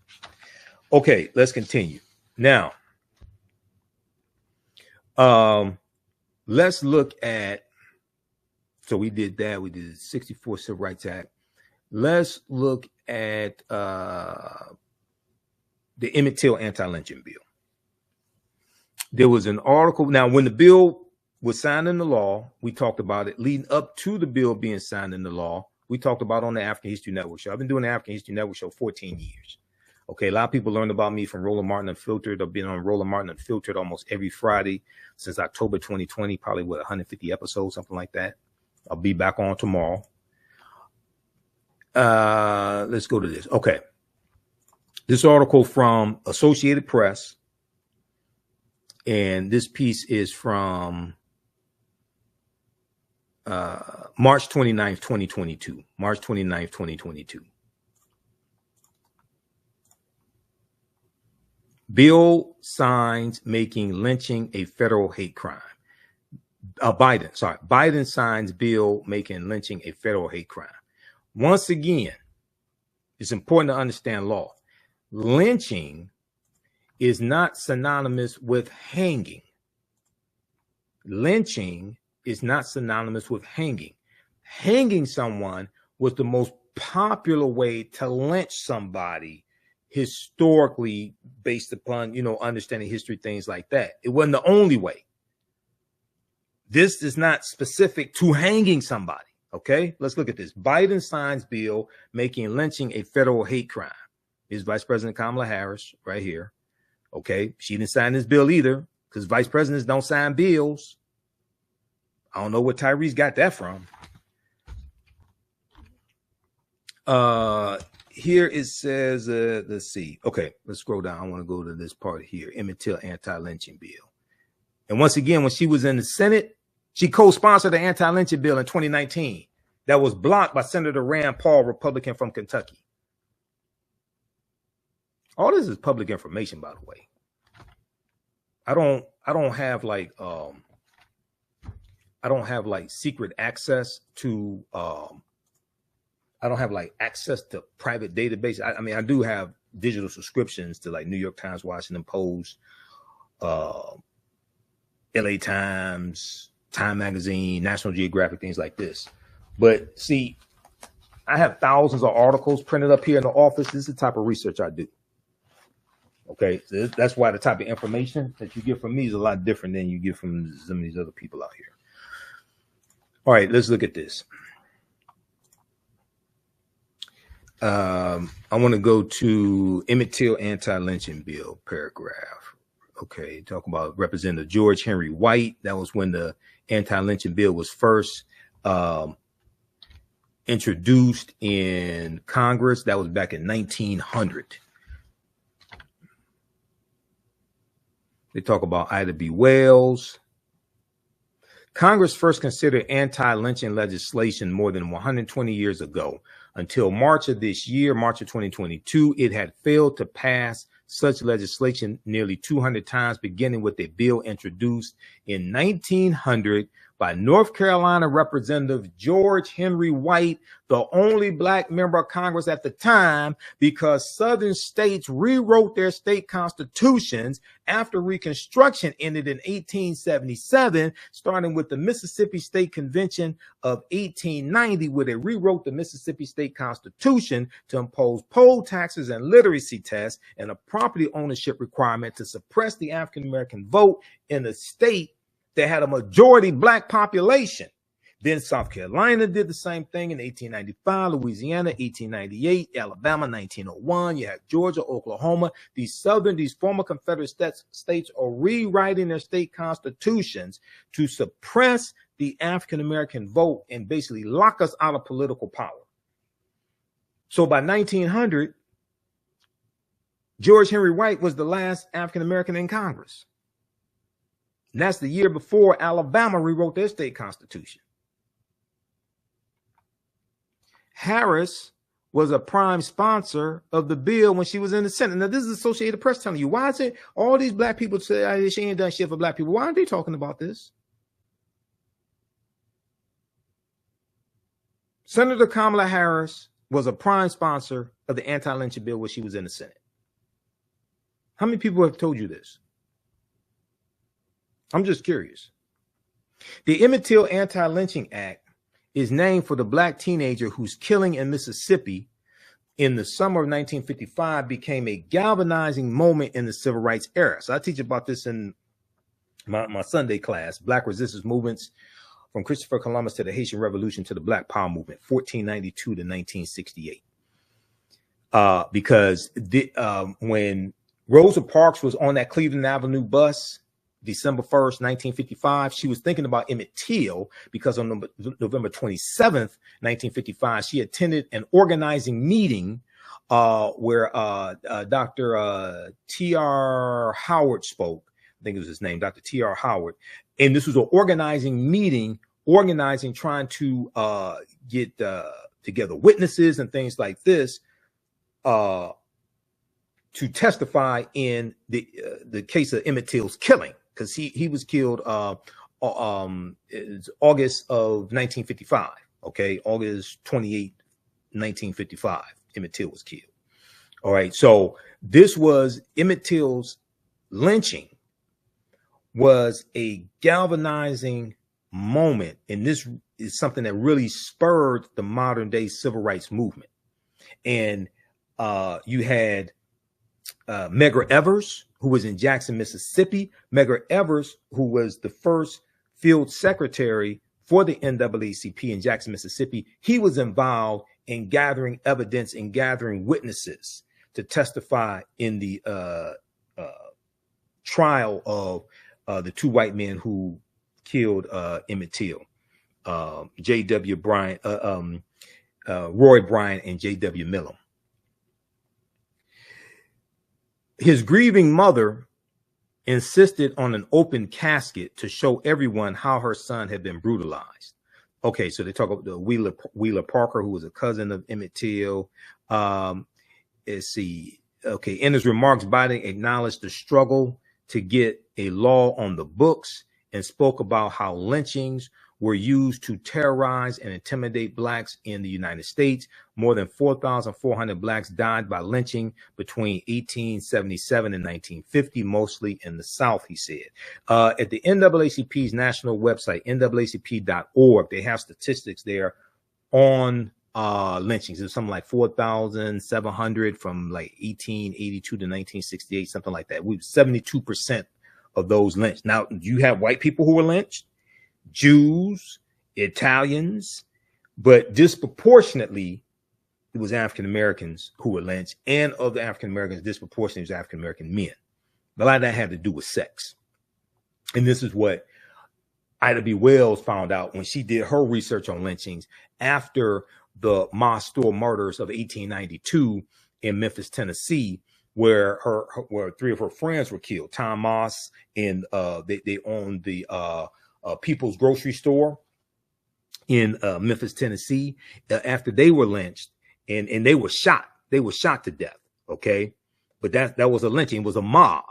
Okay, let's continue. Now, let's look at, so we did that. We did the 64 Civil Rights Act. Let's look at the Emmett Till anti-lynching bill. There was an article. Now, when the bill was signed into law, we talked about it. Leading up to the bill being signed into law, we talked about on the African History Network show. I've been doing the African History Network show 14 years. Okay, a lot of people learned about me from Roland Martin Unfiltered. I've been on Roland Martin Unfiltered almost every Friday since October 2020, probably what, 150 episodes, something like that. I'll be back on tomorrow. Let's go to this. Okay. This article from Associated Press, and this piece is from March 29th, 2022. March 29th, 2022. Bill signs making lynching a federal hate crime. Biden signs bill making lynching a federal hate crime. Once again, it's important to understand law. lynching is not synonymous with hanging. Lynching is not synonymous with hanging. Hanging someone was the most popular way to lynch somebody historically, based upon, understanding history, things like that. It wasn't the only way. This is not specific to hanging somebody. Okay, let's look at this. Biden signs bill making lynching a federal hate crime. Is Vice President Kamala Harris right here. Okay, she didn't sign this bill either, because vice presidents don't sign bills. I don't know where Tyrese got that from. Here it says, let's see. Okay, let's scroll down. I want to go to this part here. Emmett Till anti-lynching bill. And once again, when she was in the Senate, she co-sponsored the anti-lynching bill in 2019 that was blocked by Senator Rand Paul, Republican from Kentucky. All this is public information, by the way. I don't have like secret access to I don't have like access to private database. I mean, I do have digital subscriptions to like New York Times, Washington Post, LA Times, Time Magazine, National Geographic, things like this. But see, I have thousands of articles printed up here in the office. This is the type of research I do. Okay, so that's why the type of information that you get from me is a lot different than you get from some of these other people out here. All right, let's look at this. I want to go to Emmett Till anti-lynching bill paragraph. Okay, talk about Representative George Henry White. That was when the anti-lynching bill was first introduced in Congress. That was back in 1900. They talk about Ida B. Wells. Congress first considered anti-lynching legislation more than 120 years ago. Until March of this year, March of 2022, it had failed to pass such legislation nearly 200 times, beginning with a bill introduced in 1900 by North Carolina Representative George Henry White, the only black member of Congress at the time, because Southern states rewrote their state constitutions after Reconstruction ended in 1877, starting with the Mississippi State Convention of 1890, where they rewrote the Mississippi State Constitution to impose poll taxes and literacy tests and a property ownership requirement to suppress the African-American vote in a state that had a majority black population. Then South Carolina did the same thing in 1895, Louisiana, 1898, Alabama, 1901. You have Georgia, Oklahoma. These former Confederate states are rewriting their state constitutions to suppress the African-American vote and basically lock us out of political power. So by 1900, George Henry White was the last African-American in Congress. And that's the year before Alabama rewrote their state constitution. Harris was a prime sponsor of the bill when she was in the Senate. Now, this is Associated Press telling you. Why is it all these black people say she ain't done shit for black people? Why aren't they talking about this? Senator Kamala Harris was a prime sponsor of the anti-lynching bill when she was in the Senate. How many people have told you this? I'm just curious. The Emmett Till Anti-Lynching Act is named for the black teenager whose killing in Mississippi in the summer of 1955 became a galvanizing moment in the civil rights era. So I teach about this in my Sunday class, Black Resistance Movements from Christopher Columbus to the Haitian Revolution to the Black Power Movement, 1492 to 1968. Because when Rosa Parks was on that Cleveland Avenue bus, December 1st, 1955, she was thinking about Emmett Till because on November 27th, 1955, she attended an organizing meeting where Dr. T.R. Howard spoke. I think it was his name, Dr. T.R. Howard. And this was an organizing meeting, trying to get together witnesses and things like this to testify in the case of Emmett Till's killing. Because he was killed it's August of 1955. Okay, August 28, 1955, Emmett Till was killed. All right. So this was Emmett Till's lynching was a galvanizing moment. And this is something that really spurred the modern day civil rights movement. And you had Medgar Evers, who was in Jackson, Mississippi. Medgar Evers, who was the first field secretary for the NAACP in Jackson, Mississippi. He was involved in gathering evidence and gathering witnesses to testify in the trial of the two white men who killed Emmett Till, J.W. Bryant, Roy Bryant, and J.W. Millam. His grieving mother insisted on an open casket to show everyone how her son had been brutalized. Okay, so they talk about the Wheeler Parker, who was a cousin of Emmett Till. Let's see. Okay, in his remarks, Biden acknowledged the struggle to get a law on the books and spoke about how lynchings were used to terrorize and intimidate blacks in the United States. More than 4,400 blacks died by lynching between 1877 and 1950, mostly in the South, he said. At the NAACP's national website, naacp.org, they have statistics there on lynchings. It's something like 4,700 from like 1882 to 1968, something like that. 72% of those lynched. Now, you have white people who were lynched, Jews, Italians, but disproportionately, it was African Americans who were lynched, and of the African Americans, disproportionately, it was African American men. A lot of that had to do with sex. And this is what Ida B. Wells found out when she did her research on lynchings after the Ma Store murders of 1892 in Memphis, Tennessee, where where three of her friends were killed. Tom Moss, and they owned the People's Grocery Store in Memphis, Tennessee. After they were lynched, and they were shot to death. Okay, but that was a lynching. It was a mob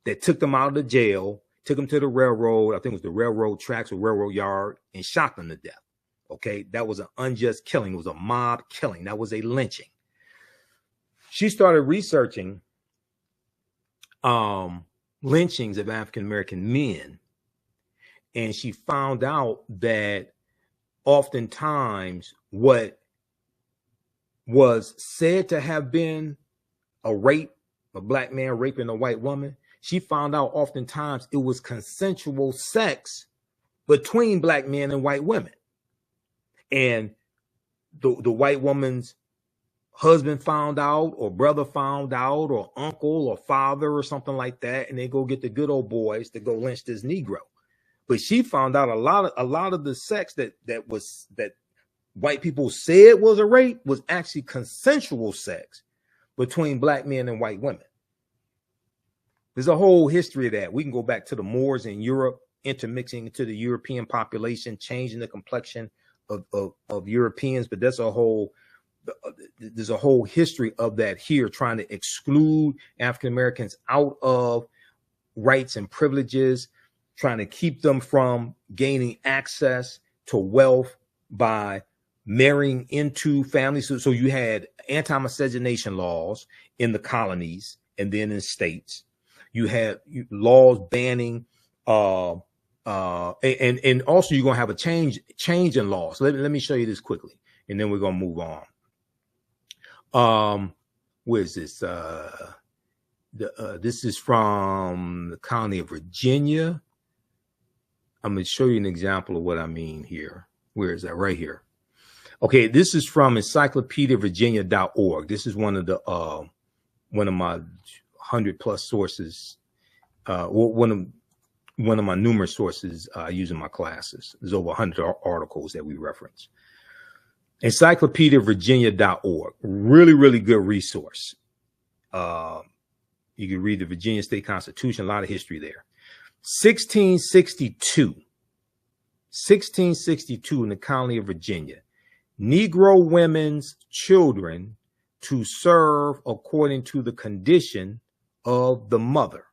that took them out of the jail, took them to the railroad. I think it was the railroad tracks or railroad yard, and shot them to death. Okay, that was an unjust killing. It was a mob killing. That was a lynching. She started researching lynchings of African American men, and she found out that oftentimes what was said to have been a rape, a black man raping a white woman, she found out oftentimes it was consensual sex between black men and white women. And the white woman's husband found out, or brother found out, or uncle or father or something like that, and they go get the good old boys to go lynch this Negro. But she found out a lot of the sex that white people said was a rape was actually consensual sex between black men and white women. There's a whole history of that. We can go back to the Moors in Europe, intermixing into the European population, changing the complexion of Europeans, but there's a whole history of that here, trying to exclude African Americans out of rights and privileges, trying to keep them from gaining access to wealth by marrying into families. So you had anti-miscegenation laws in the colonies and then in states. You had laws banning and also you're going to have a change in laws. Let me show you this quickly, and then we're going to move on. Where is this? This is from the colony of Virginia. I'm going to show you an example of what I mean here. Where is that? Right here. Okay, this is from encyclopediavirginia.org. This is one of my 100+ sources. One of my numerous sources I use in my classes. There's over 100 articles that we reference. Encyclopediavirginia.org. Really, really good resource. You can read the Virginia State Constitution, a lot of history there. 1662 in the colony of Virginia. Negro women's children to serve according to the condition of the mother.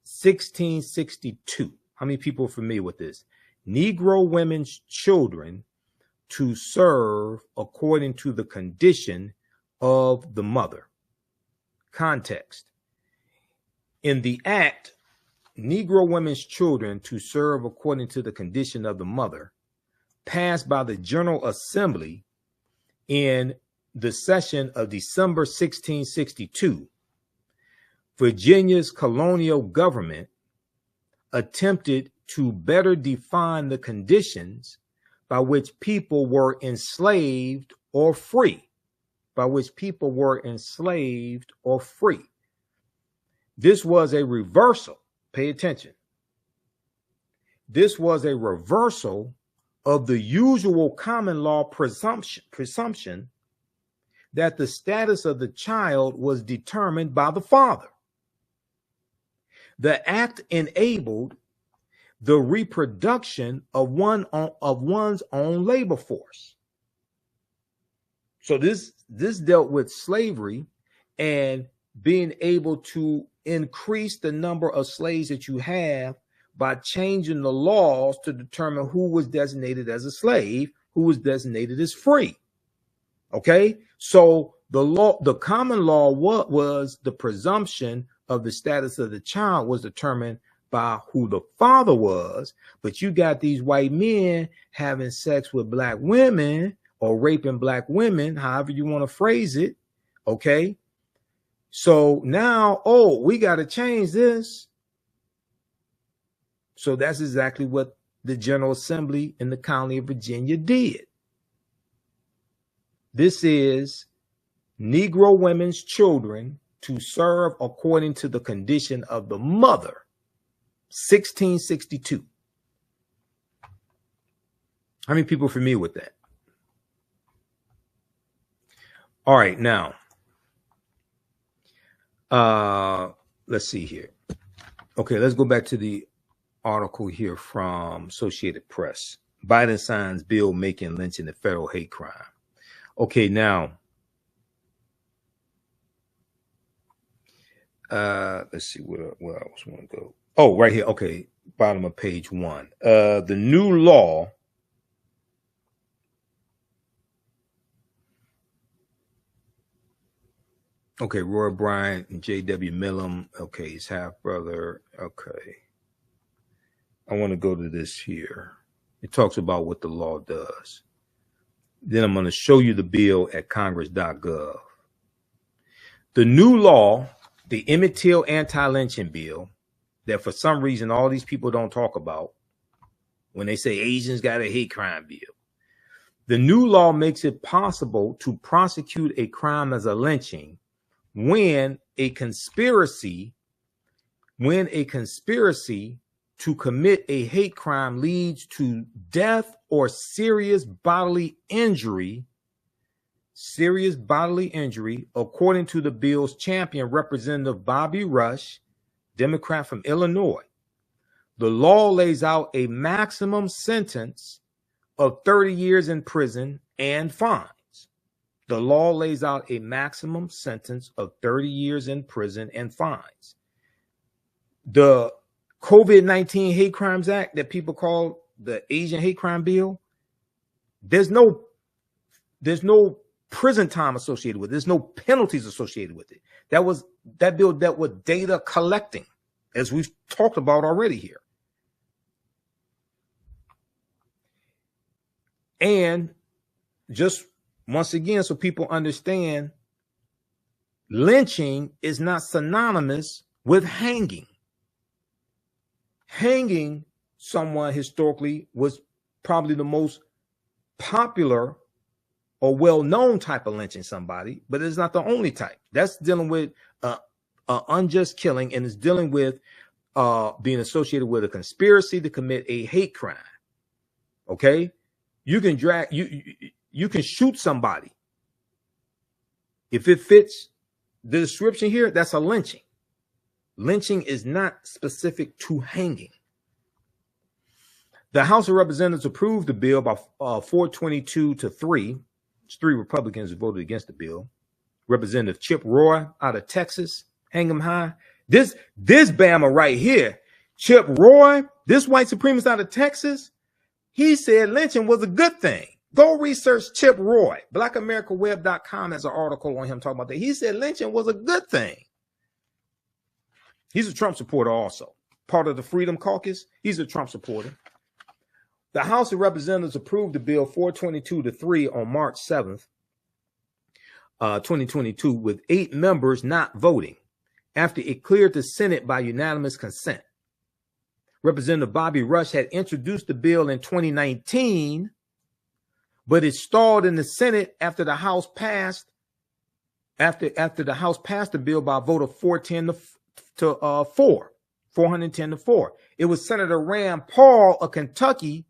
1662. How many people are familiar with this? Negro women's children to serve according to the condition of the mother. Context. In the act, Negro women's children to serve according to the condition of the mother, passed by the General Assembly in the session of December 1662, Virginia's colonial government attempted to better define the conditions by which people were enslaved or free. By which people were enslaved or free. This was a reversal. Pay attention. This was a reversal of the usual common law presumption that the status of the child was determined by the father. The act enabled the reproduction of one's own labor force. So this dealt with slavery and being able to increase the number of slaves that you have by changing the laws to determine who was designated as a slave, who was designated as free. Okay, so the common law was the presumption of the status of the child was determined by who the father was, but you got these white men having sex with black women or raping black women, however you want to phrase it. Okay, so now, we got to change this. So that's exactly what the General Assembly in the County of Virginia did. This is Negro women's children to serve according to the condition of the mother, 1662. How many people are familiar with that? All right, now, let's see here. Okay, let's go back to the article here from Associated Press. Biden signs bill making lynching a federal hate crime. Okay, now, let's see where I was want to go. Oh, right here. Okay, bottom of page 1. The new law okay, Roy Bryant and J.W. Millam. Okay, his half brother. Okay. I want to go to this here. It talks about what the law does. Then I'm going to show you the bill at congress.gov. The new law, the Emmett Till anti-lynching bill, that for some reason all these people don't talk about when they say Asians got a hate crime bill. The new law makes it possible to prosecute a crime as a lynching when a conspiracy to commit a hate crime leads to death or serious bodily injury, according to the bill's champion, Representative Bobby Rush, Democrat from Illinois. The law lays out a maximum sentence of 30 years in prison and fines. The law lays out a maximum sentence of 30 years in prison and fines. The COVID-19 Hate Crimes Act that people call the Asian Hate Crime Bill, there's no prison time associated with it. There's no penalties associated with it. That bill dealt with data collecting, as we've talked about already here. And just once again, so people understand, lynching is not synonymous with hanging. Hanging someone historically was probably the most popular or well-known type of lynching somebody, but it's not the only type. That's dealing with unjust killing, and it's dealing with being associated with a conspiracy to commit a hate crime. Okay, you can you can shoot somebody. If it fits the description here, that's a lynching. Lynching is not specific to hanging. The House of Representatives approved the bill by 422 to 3. 3 Republicans voted against the bill. Representative Chip Roy out of Texas, hang him high. This Bama right here, Chip Roy, this white supremacist out of Texas, he said lynching was a good thing. Go research Chip Roy. BlackAmericaWeb.com has an article on him talking about that. He said lynching was a good thing. He's a Trump supporter also. Part of the Freedom Caucus. He's a Trump supporter. The House of Representatives approved the bill 422-3 on March 7th, 2022, with 8 members not voting after it cleared the Senate by unanimous consent. Representative Bobby Rush had introduced the bill in 2019, but it stalled in the Senate after the House passed the bill by a vote of 410 to 410-4. It was Senator Rand Paul, a Kentucky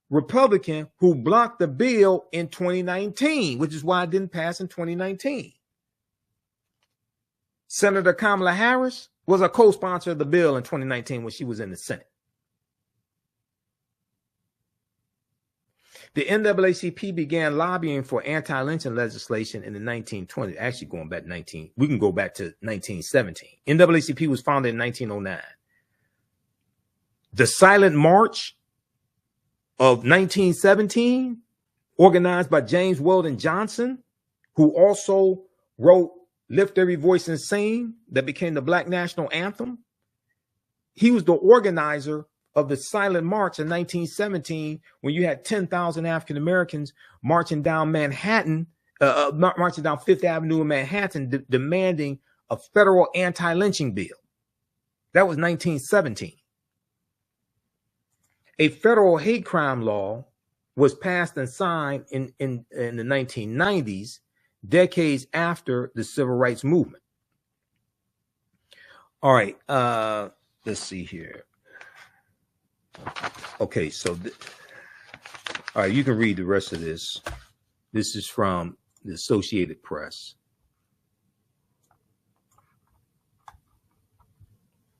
Republican, who blocked the bill in 2019, which is why it didn't pass in 2019. Senator Kamala Harris was a co-sponsor of the bill in 2019 when she was in the Senate. The NAACP began lobbying for anti-lynching legislation in the 1920s. Actually, we can go back to 1917. NAACP was founded in 1909. The Silent March of 1917, organized by James Weldon Johnson, who also wrote Lift Every Voice and Sing, that became the Black National Anthem. He was the organizer of the Silent March in 1917, when you had 10,000 African Americans marching down Manhattan, marching down Fifth Avenue in Manhattan, demanding a federal anti-lynching bill. That was 1917. A federal hate crime law was passed and signed in the 1990s, decades after the civil rights movement. All right, let's see here. Okay, so all right, you can read the rest of this. This is from the Associated Press.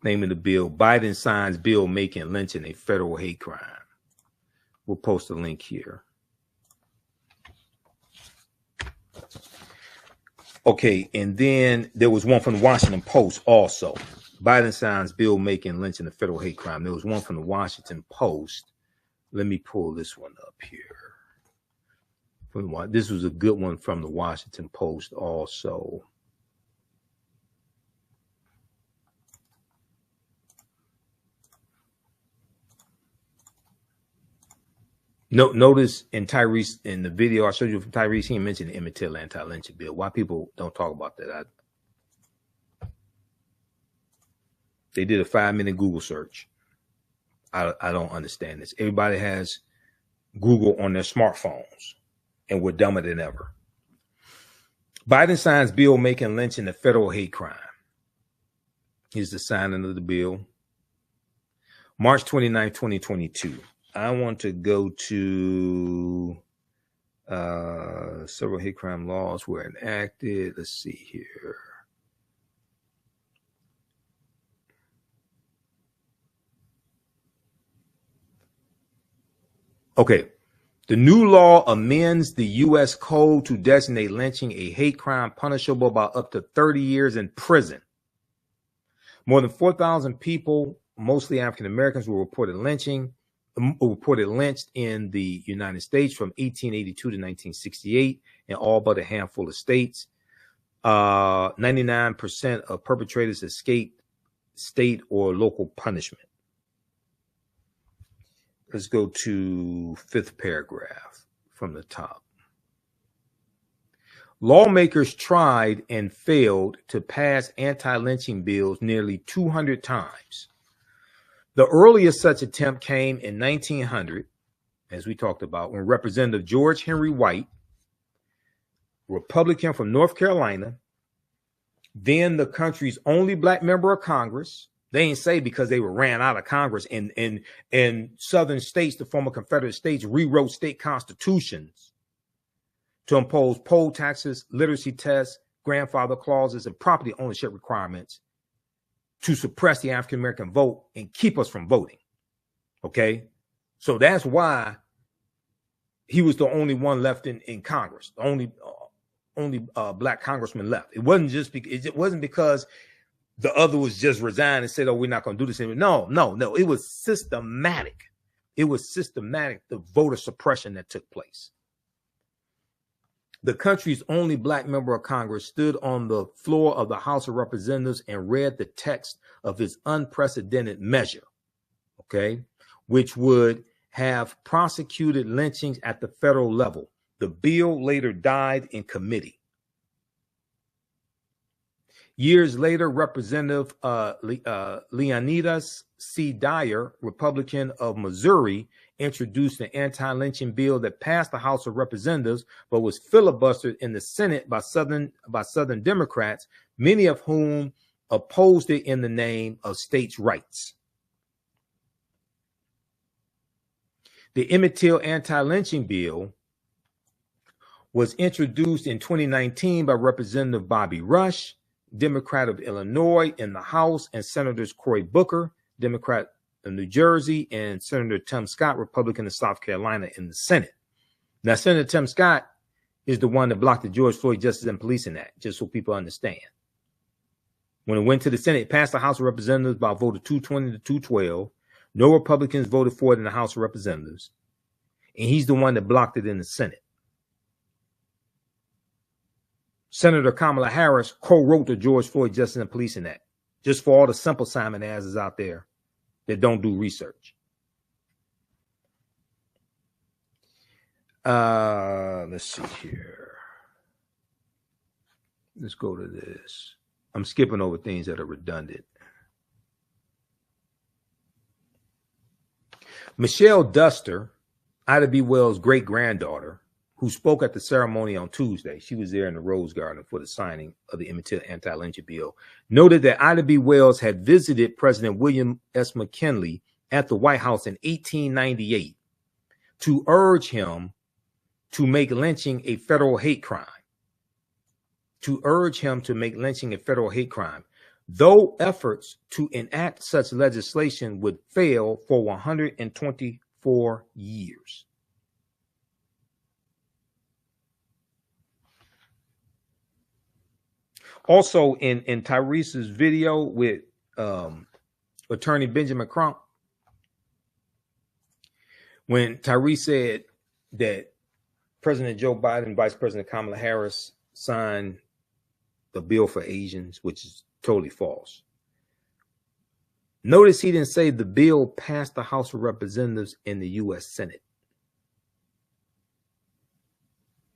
Name of the bill: Biden signs bill making lynching a federal hate crime. We'll post a link here. Okay, and then there was one from the Washington Post also. Biden signs bill making lynching a federal hate crime. There was one from the Washington Post. Let me pull this one up here. This was a good one from the Washington Post also. Notice in the video I showed you from Tyrese, he mentioned the Imhotep anti-lynching bill. Why people don't talk about that? They did a 5-minute Google search. I don't understand this. Everybody has Google on their smartphones, and we're dumber than ever. Biden signs bill making lynching a federal hate crime. Here's the signing of the bill. March 29, 2022. I want to go to several hate crime laws were enacted. Let's see here. Okay. The new law amends the U.S. Code to designate lynching a hate crime punishable by up to 30 years in prison. More than 4,000 people, mostly African Americans, were reported lynched in the United States from 1882 to 1968 in all but a handful of states. 99% of perpetrators escaped state or local punishment. Let's go to 5th paragraph from the top. Lawmakers tried and failed to pass anti-lynching bills nearly 200 times. The earliest such attempt came in 1900, as we talked about, when Representative George Henry White, Republican from North Carolina, then the country's only black member of Congress. They ain't say because they were ran out of Congress in southern states, the former Confederate states rewrote state constitutions to impose poll taxes, literacy tests, grandfather clauses, and property ownership requirements to suppress the African-American vote and keep us from voting. Okay. So that's why he was the only one left in Congress, the only black congressman left. It wasn't because the other was just resigned and said, oh, we're not going to do this anymore. No. It was systematic. It was systematic, the voter suppression that took place. The country's only black member of Congress stood on the floor of the House of Representatives and read the text of his unprecedented measure, okay, which would have prosecuted lynchings at the federal level. The bill later died in committee. Years later, Representative Leonidas C. Dyer, Republican of Missouri, introduced an anti-lynching bill that passed the House of Representatives, but was filibustered in the Senate by Southern Democrats, many of whom opposed it in the name of states' rights. The Imhotep anti-lynching bill was introduced in 2019 by Representative Bobby Rush, Democrat of Illinois, in the House, and Senators Cory Booker, Democrat of New Jersey, and Senator Tim Scott, Republican of South Carolina, in the Senate. Now, Senator Tim Scott is the one that blocked the George Floyd Justice and Policing Act, just so people understand. When it went to the Senate, it passed the House of Representatives by a vote of 220 to 212. No Republicans voted for it in the House of Representatives, and he's the one that blocked it in the Senate. Senator Kamala Harris co-wrote the George Floyd Justice and Policing Act, just for all the simple Simon asses out there that don't do research. Let's see here. Let's go to this. I'm skipping over things that are redundant. Michelle Duster, Ida B. Wells' great-granddaughter, who spoke at the ceremony on Tuesday, she was there in the Rose Garden for the signing of the Imhotep anti-lynching bill, noted that Ida B. Wells had visited President William S. McKinley at the White House in 1898 to urge him to make lynching a federal hate crime. Though efforts to enact such legislation would fail for 124 years. Also, in Tyrese's video with attorney Benjamin Crump, when Tyrese said that President Joe Biden and Vice President Kamala Harris signed the bill for Asians, which is totally false. Notice he didn't say the bill passed the House of Representatives in the U.S. Senate,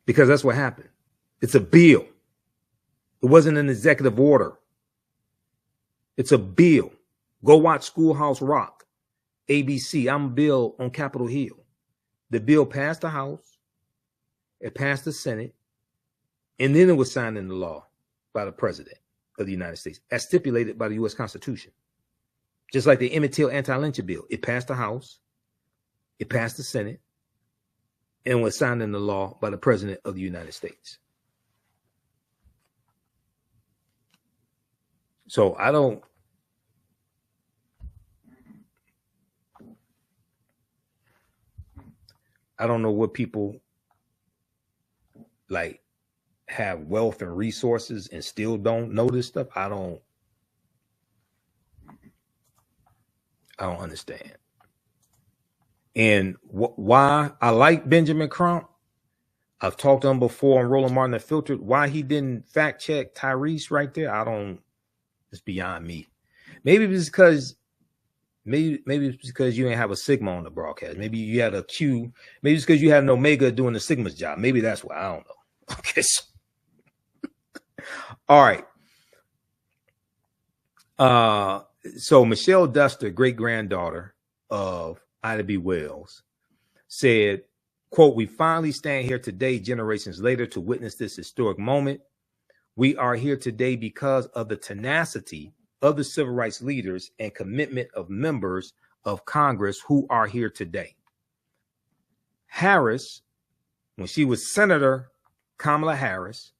because that's what happened. It's a bill. It wasn't an executive order. It's a bill. Go watch Schoolhouse Rock, ABC. I'm a bill on Capitol Hill. The bill passed the House. It passed the Senate. And then it was signed into law by the President of the United States, as stipulated by the U.S. Constitution. Just like the Emmett Till anti-lynching bill. It passed the House. It passed the Senate. And was signed into law by the President of the United States. So I don't know what people like have wealth and resources and still don't know this stuff. I don't understand. And why I like Benjamin Crump. I've talked to him before on Roland Martin Unfiltered. Why he didn't fact check Tyrese right there, it's beyond me. Maybe it's because you didn't have a Sigma on the broadcast. Maybe you had a Q. Maybe it's because you had an Omega doing the Sigma's job. Maybe that's why. I don't know. Okay. All right. So Michelle Duster, great-granddaughter of Ida B. Wells, said, quote, "We finally stand here today, generations later, to witness this historic moment. We are here today because of the tenacity of the civil rights leaders and commitment of members of Congress who are here today." Harris, when she was Senator Kamala Harris,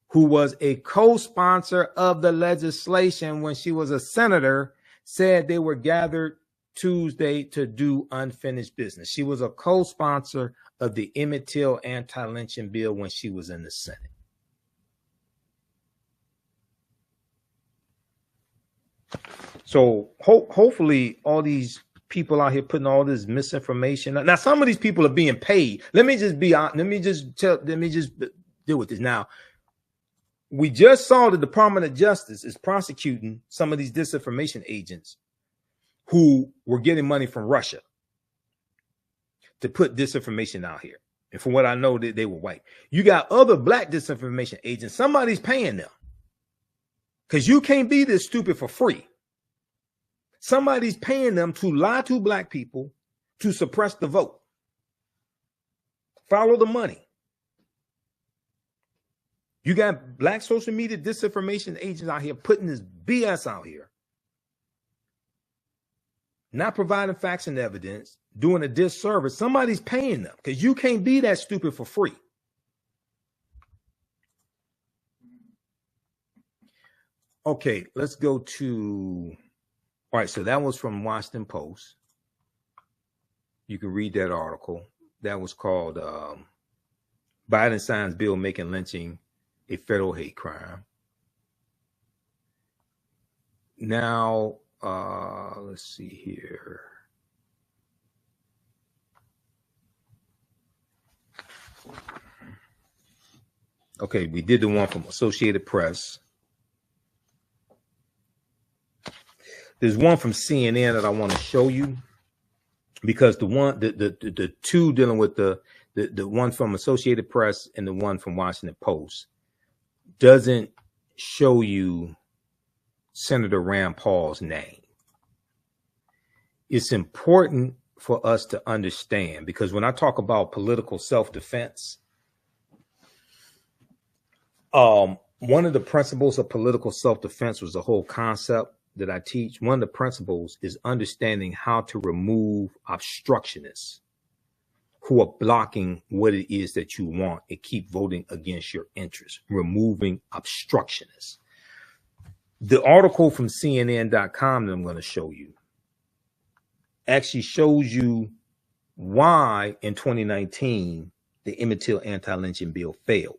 who was a co-sponsor of the legislation when she was a senator, said they were gathered Tuesday to do unfinished business. She was a co-sponsor of the Emmett Till anti-lynching bill when she was in the Senate. So hopefully all these people out here putting all this misinformation. Now, some of these people are being paid. Let me just deal with this. Now, we just saw the Department of Justice is prosecuting some of these disinformation agents who were getting money from Russia to put disinformation out here. And from what I know, they were white. You got other black disinformation agents. Somebody's paying them. Because you can't be this stupid for free. Somebody's paying them to lie to black people to suppress the vote. Follow the money. You got black social media disinformation agents out here putting this BS out here. Not providing facts and evidence, doing a disservice. Somebody's paying them because you can't be that stupid for free. Okay, let's go to, all right, so that was from Washington Post. You can read that article. That was called Biden Signs Bill Making Lynching a Federal Hate Crime. Now, let's see here. Okay, we did the one from Associated Press. There's one from CNN that I want to show you because the two dealing with the one from Associated Press and the one from Washington Post doesn't show you Senator Rand Paul's name. It's important for us to understand because when I talk about political self-defense, one of the principles of political self-defense was the whole concept that I teach. One of the principles is understanding how to remove obstructionists who are blocking what it is that you want and keep voting against your interests, removing obstructionists. The article from CNN.com that I'm going to show you actually shows you why in 2019 the Emmett Till anti-lynching bill failed.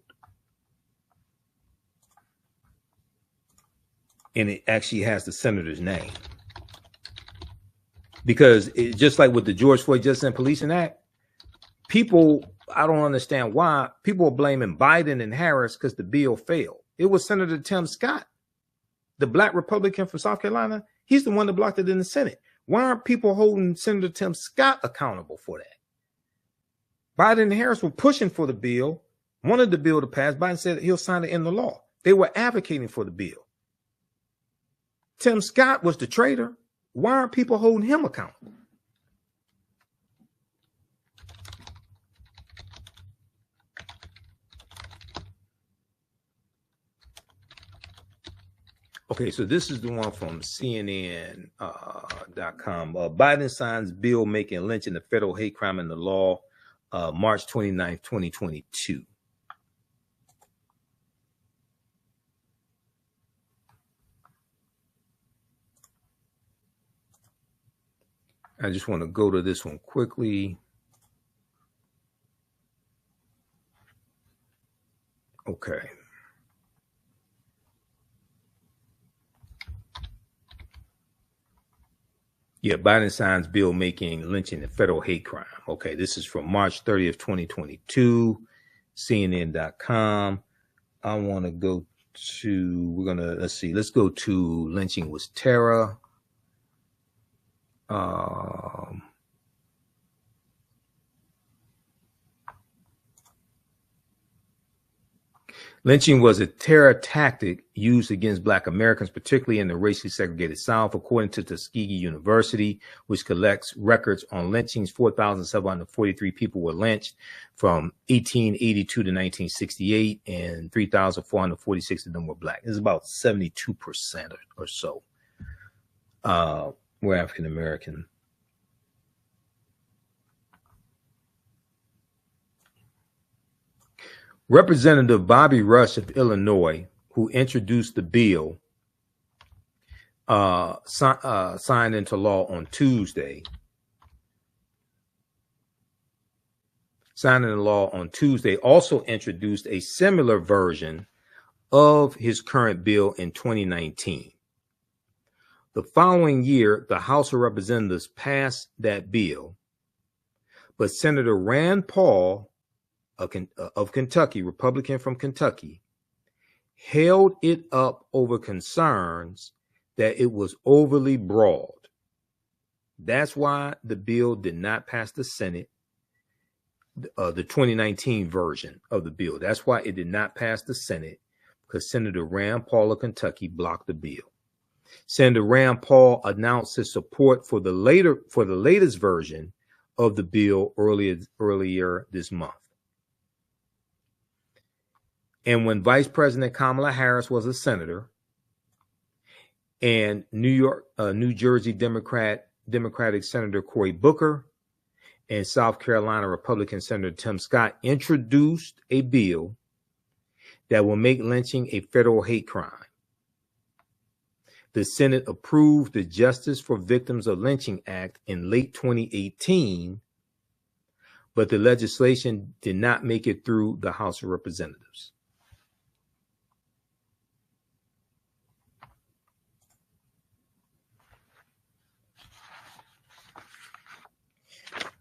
And it actually has the senator's name. Because just like with the George Floyd Justice and Policing Act, people, I don't understand why, people are blaming Biden and Harris because the bill failed. It was Senator Tim Scott, the black Republican from South Carolina. He's the one that blocked it in the Senate. Why aren't people holding Senator Tim Scott accountable for that? Biden and Harris were pushing for the bill, wanted the bill to pass. Biden said he'll sign it into law. They were advocating for the bill. Tim Scott was the traitor. Why aren't people holding him accountable? Okay, so this is the one from CNN.com. Biden signs bill making lynching a federal hate crime in the law, March 29th, 2022. I just want to go to this one quickly. Okay. Yeah, Biden signs bill making lynching a federal hate crime. Okay, this is from March 30th, 2022, CNN.com. I want to go to, let's go to lynching was terror. Lynching was a terror tactic used against Black Americans, particularly in the racially segregated South. According to Tuskegee University, which collects records on lynchings, 4,743 people were lynched from 1882 to 1968, and 3,446 of them were Black. It's about 72% or so were African American. Representative Bobby Rush of Illinois, who introduced the bill, signed into law on Tuesday. Signing the law on Tuesday, also introduced a similar version of his current bill in 2019. The following year, the House of Representatives passed that bill, but Senator Rand Paul of Kentucky, Republican from Kentucky, held it up over concerns that it was overly broad. That's why the bill did not pass the Senate, the 2019 version of the bill. That's why it did not pass the Senate, because Senator Rand Paul of Kentucky blocked the bill. Senator Rand Paul announced his support for the latest version of the bill earlier this month. And when Vice President Kamala Harris was a senator, and New Jersey Democratic Senator Cory Booker and South Carolina Republican Senator Tim Scott introduced a bill that will make lynching a federal hate crime. The Senate approved the Justice for Victims of Lynching Act in late 2018, but the legislation did not make it through the House of Representatives.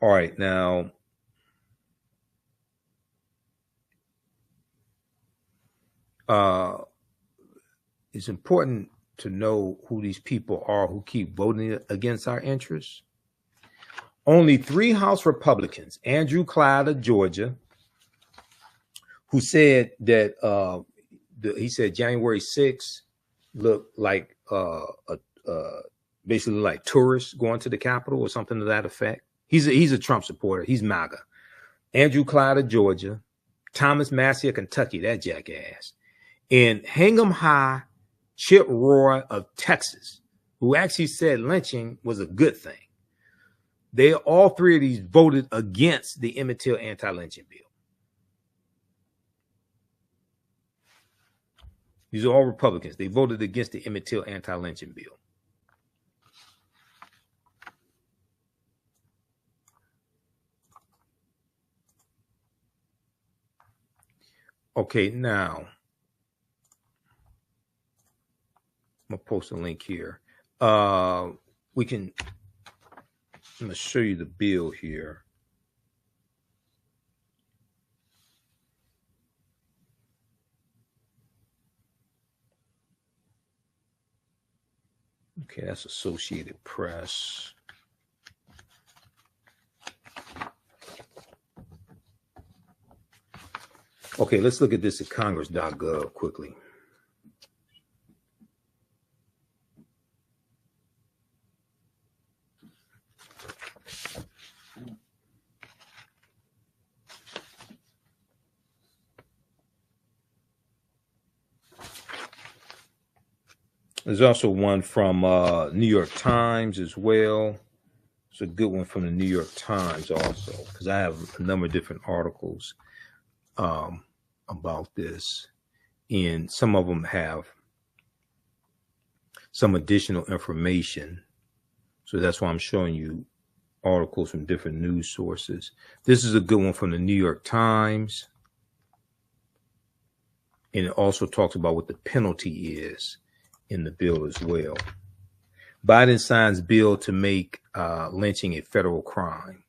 All right, now, it's important to know who these people are who keep voting against our interests. Only 3 House Republicans, Andrew Clyde of Georgia, who said that he said January 6th looked like basically like tourists going to the Capitol or something to that effect. He's a Trump supporter. He's MAGA. Andrew Clyde of Georgia, Thomas Massey of Kentucky, that jackass, and Hingham High Chip Roy of Texas, who actually said lynching was a good thing. All 3 of these voted against the Emmett Till anti-lynching bill. These are all Republicans. They voted against the Emmett Till anti-lynching bill. Okay, now I'm gonna post a link here. I'm gonna show you the bill here. Okay, that's Associated Press. Okay, let's look at this at congress.gov quickly. There's also one from New York Times as well. It's a good one from the New York Times also, because I have a number of different articles about this, and some of them have some additional information. So that's why I'm showing you articles from different news sources. This is a good one from the New York Times. And it also talks about what the penalty is in the bill as well. Biden signs bill to make lynching a federal crime.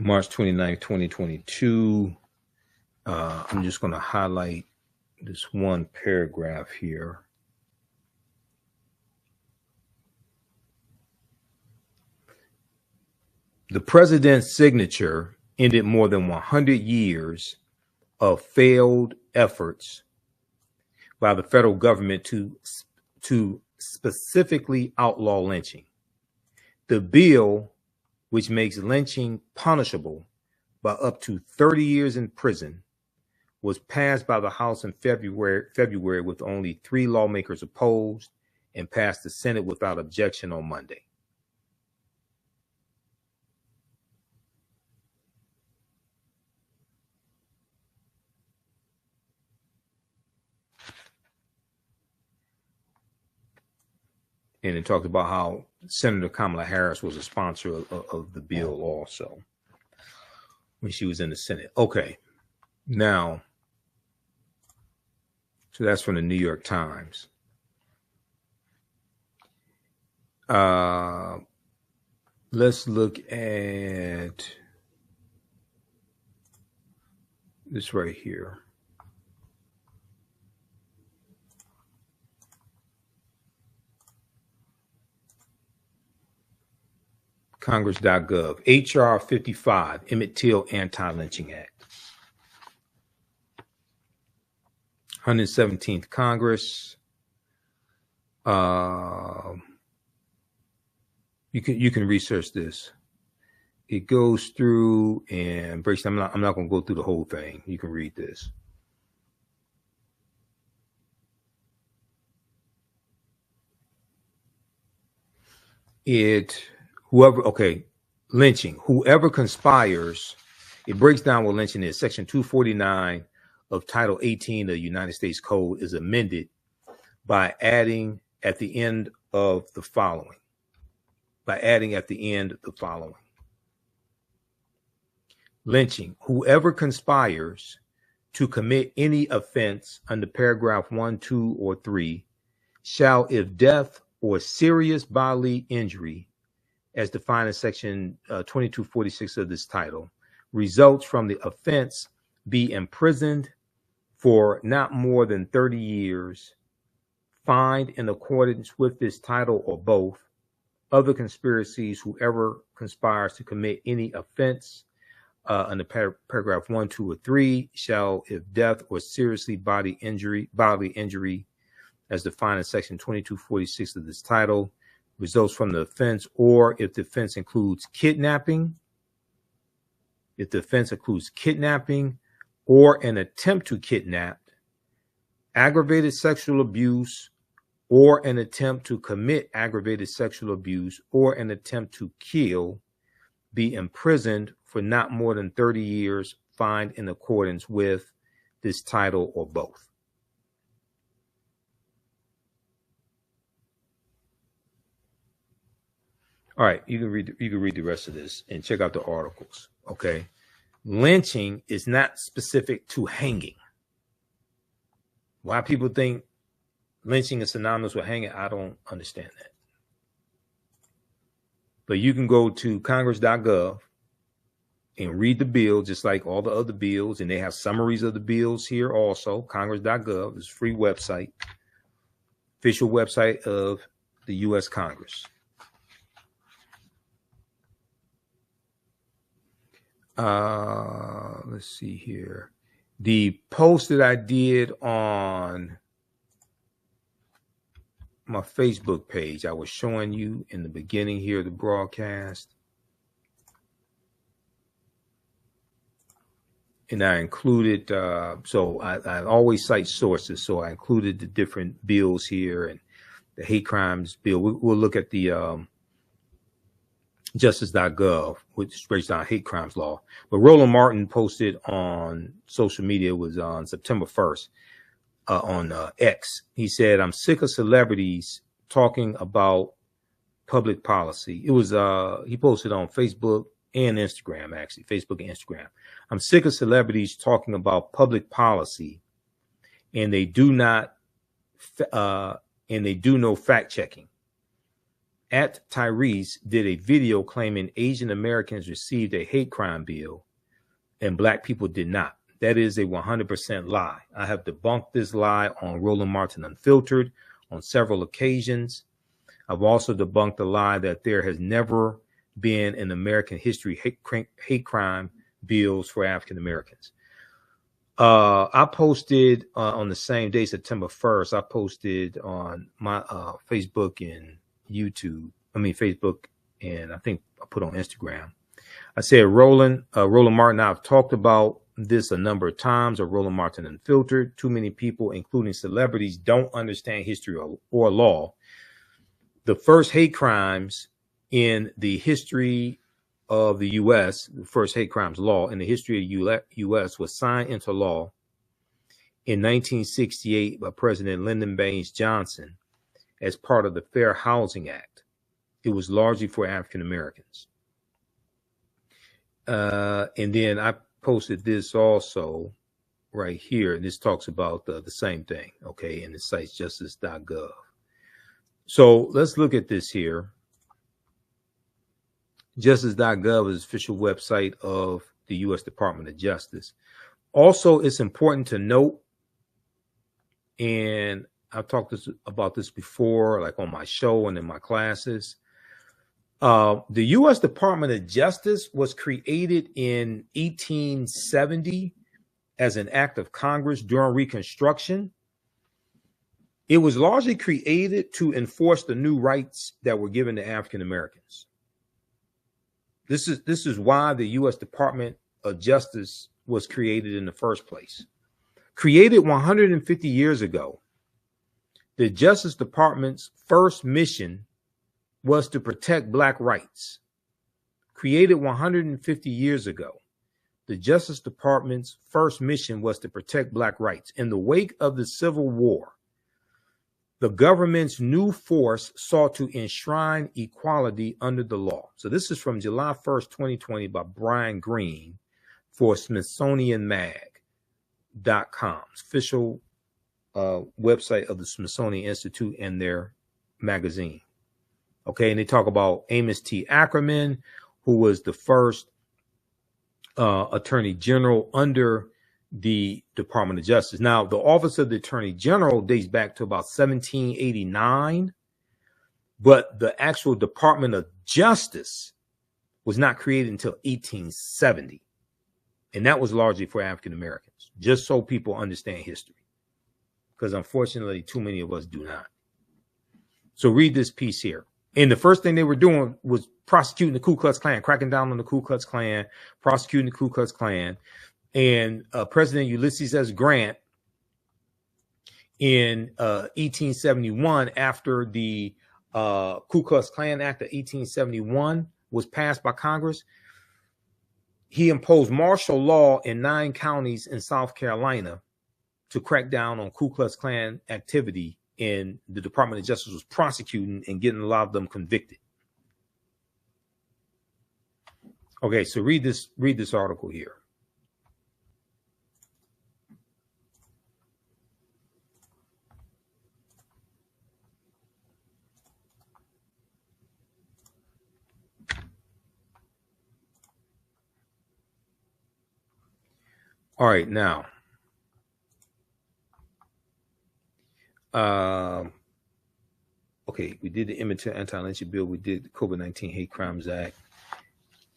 March 29, 2022. I'm just going to highlight this one paragraph here. The president's signature ended more than 100 years of failed efforts by the federal government to specifically outlaw lynching. The bill, which makes lynching punishable by up to 30 years in prison, was passed by the House in February with only 3 lawmakers opposed, and passed the Senate without objection on Monday. And it talked about how Senator Kamala Harris was a sponsor of the bill also. when she was in the Senate. Okay. Now, so that's from the New York Times. Let's look at this right here. Congress.gov, HR 55, Emmett Till Anti-Lynching Act. 117th Congress. You can research this. It goes through and breaks. I'm not going to go through the whole thing. You can read this. Lynching. Whoever conspires. It breaks down what lynching is. Section 249 of Title 18 of the United States Code is amended by adding at the end of the following. Lynching. Whoever conspires to commit any offense under paragraph 1, 2, or 3 shall, if death or serious bodily injury, as defined in section 2246 of this title, results from the offense, be imprisoned for not more than 30 years, fined in accordance with this title or both. Other conspiracies, whoever conspires to commit any offense under paragraph 1, 2, or 3 shall, if death or seriously bodily injury, as defined in section 2246 of this title, results from the offense, or if the offense includes kidnapping, or an attempt to kidnap, aggravated sexual abuse, or an attempt to commit aggravated sexual abuse, or an attempt to kill, be imprisoned for not more than 30 years, fined in accordance with this title or both. All right, you can read the rest of this and check out the articles. Okay, lynching is not specific to hanging. Why people think lynching is synonymous with hanging, I don't understand that. But you can go to Congress.gov and read the bill, just like all the other bills, and they have summaries of the bills here also. Congress.gov is a free website, official website of the U.S. Congress. Let's see here. The post that I did on my Facebook page, I was showing you in the beginning here of the broadcast. And I included, so I always cite sources. So I included the different bills here and the hate crimes bill. We'll look at the justice.gov, which breaks down hate crimes law. But Roland Martin posted on social media, was on September 1st on X. He said, "I'm sick of celebrities talking about public policy." It was he posted on Facebook and Instagram, actually, Facebook and Instagram. "I'm sick of celebrities talking about public policy, and they do no fact checking. At Tyrese did a video claiming Asian Americans received a hate crime bill and black people did not. That is a 100% lie. I have debunked this lie on Roland Martin Unfiltered on several occasions. I've also debunked the lie that there has never been in American history hate crime bills for African Americans." I posted on the same day, September 1st, I posted on my Facebook and YouTube. Facebook, and I think I put on Instagram. I said, Roland Martin, I've talked about this a number of times, or Roland Martin Unfiltered. Too many people, including celebrities, don't understand history or law. The first hate crimes in the history of the U.S., the first hate crimes law in the history of the U.S. was signed into law in 1968 by President Lyndon Baines Johnson as part of the Fair Housing Act. It was largely for African Americans. And then I posted this also right here. And this talks about the same thing. Okay. And it cites justice.gov. So let's look at this here. Justice.gov is the official website of the U.S. Department of Justice. Also, it's important to note, and I've talked about this before, like on my show and in my classes. The U.S. Department of Justice was created in 1870 as an act of Congress during Reconstruction. It was largely created to enforce the new rights that were given to African Americans. This is why the U.S. Department of Justice was created in the first place. Created 150 years ago, the Justice Department's first mission was to protect Black rights. Created 150 years ago, the Justice Department's first mission was to protect Black rights. In the wake of the Civil War, the government's new force sought to enshrine equality under the law. So this is from July 1st, 2020 by Brian Green for SmithsonianMag.com, official website of the Smithsonian Institute and their magazine. Okay, and they talk about Amos T. Ackerman, who was the first attorney general under the Department of Justice. Now, the office of the Attorney General dates back to about 1789, but the actual Department of Justice was not created until 1870. And that was largely for African Americans, just so people understand history, because unfortunately, too many of us do not. So read this piece here. And the first thing they were doing was prosecuting the Ku Klux Klan, cracking down on the Ku Klux Klan, prosecuting the Ku Klux Klan. And President Ulysses S. Grant in 1871, after the Ku Klux Klan Act of 1871 was passed by Congress, he imposed martial law in 9 counties in South Carolina to crack down on Ku Klux Klan activity, and the Department of Justice was prosecuting and getting a lot of them convicted. Okay, so read this article here. All right, now, okay, we did the Imhotep anti-lynching bill. We did the COVID-19 Hate Crimes Act.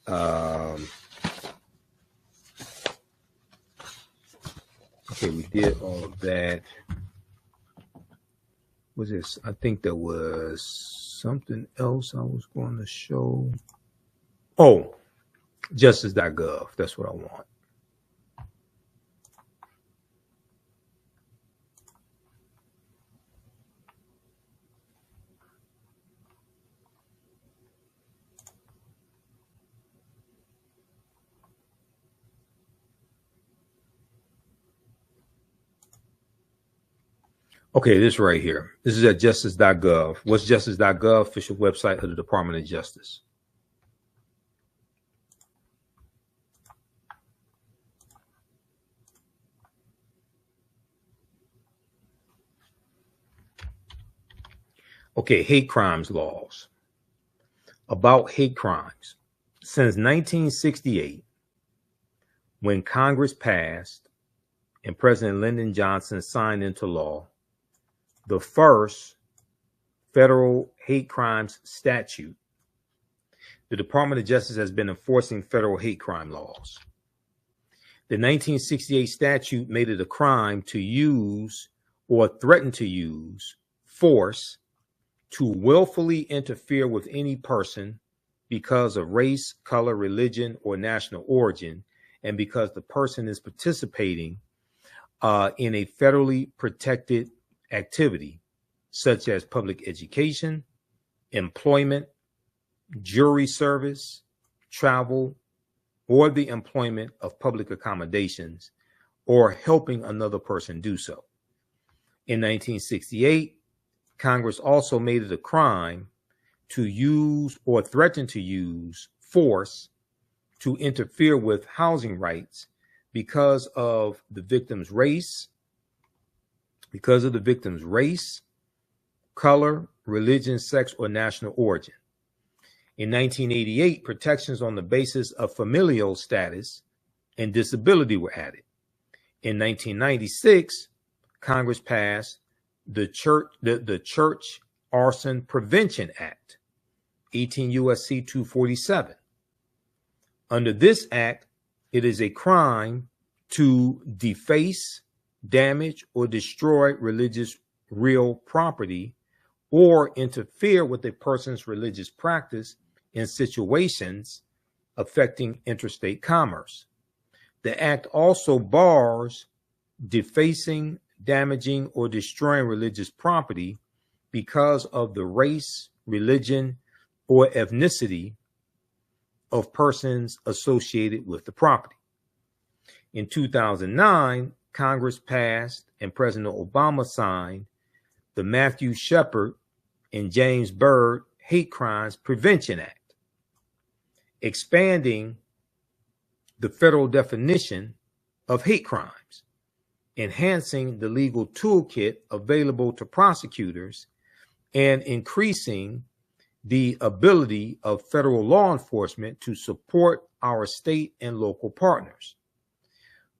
Okay, we did all of that. What was this? I think there was something else I was going to show. Oh, justice.gov. That's what I want. Okay, this right here. This is at justice.gov. What's justice.gov? Official website of the Department of Justice. Okay, hate crimes laws. About hate crimes. Since 1968, when Congress passed and President Lyndon Johnson signed into law the first federal hate crimes statute, the Department of Justice has been enforcing federal hate crime laws. The 1968 statute made it a crime to use or threaten to use force to willfully interfere with any person because of race, color, religion, or national origin, and because the person is participating in a federally protected activity such as public education, employment, jury service, travel, or the employment of public accommodations, or helping another person do so. In 1968, Congress also made it a crime to use or threaten to use force to interfere with housing rights because of the victim's race, color, religion, sex, or national origin. In 1988, protections on the basis of familial status and disability were added. In 1996, Congress passed the Church Arson Prevention Act, 18 U.S.C. 247. Under this act, it is a crime to deface, damage, or destroy religious real property or interfere with a person's religious practice in situations affecting interstate commerce. The act also bars defacing, damaging, or destroying religious property because of the race, religion, or ethnicity of persons associated with the property. In 2009, Congress passed and President Obama signed the Matthew Shepard and James Byrd Hate Crimes Prevention Act, expanding the federal definition of hate crimes, enhancing the legal toolkit available to prosecutors, and increasing the ability of federal law enforcement to support our state and local partners.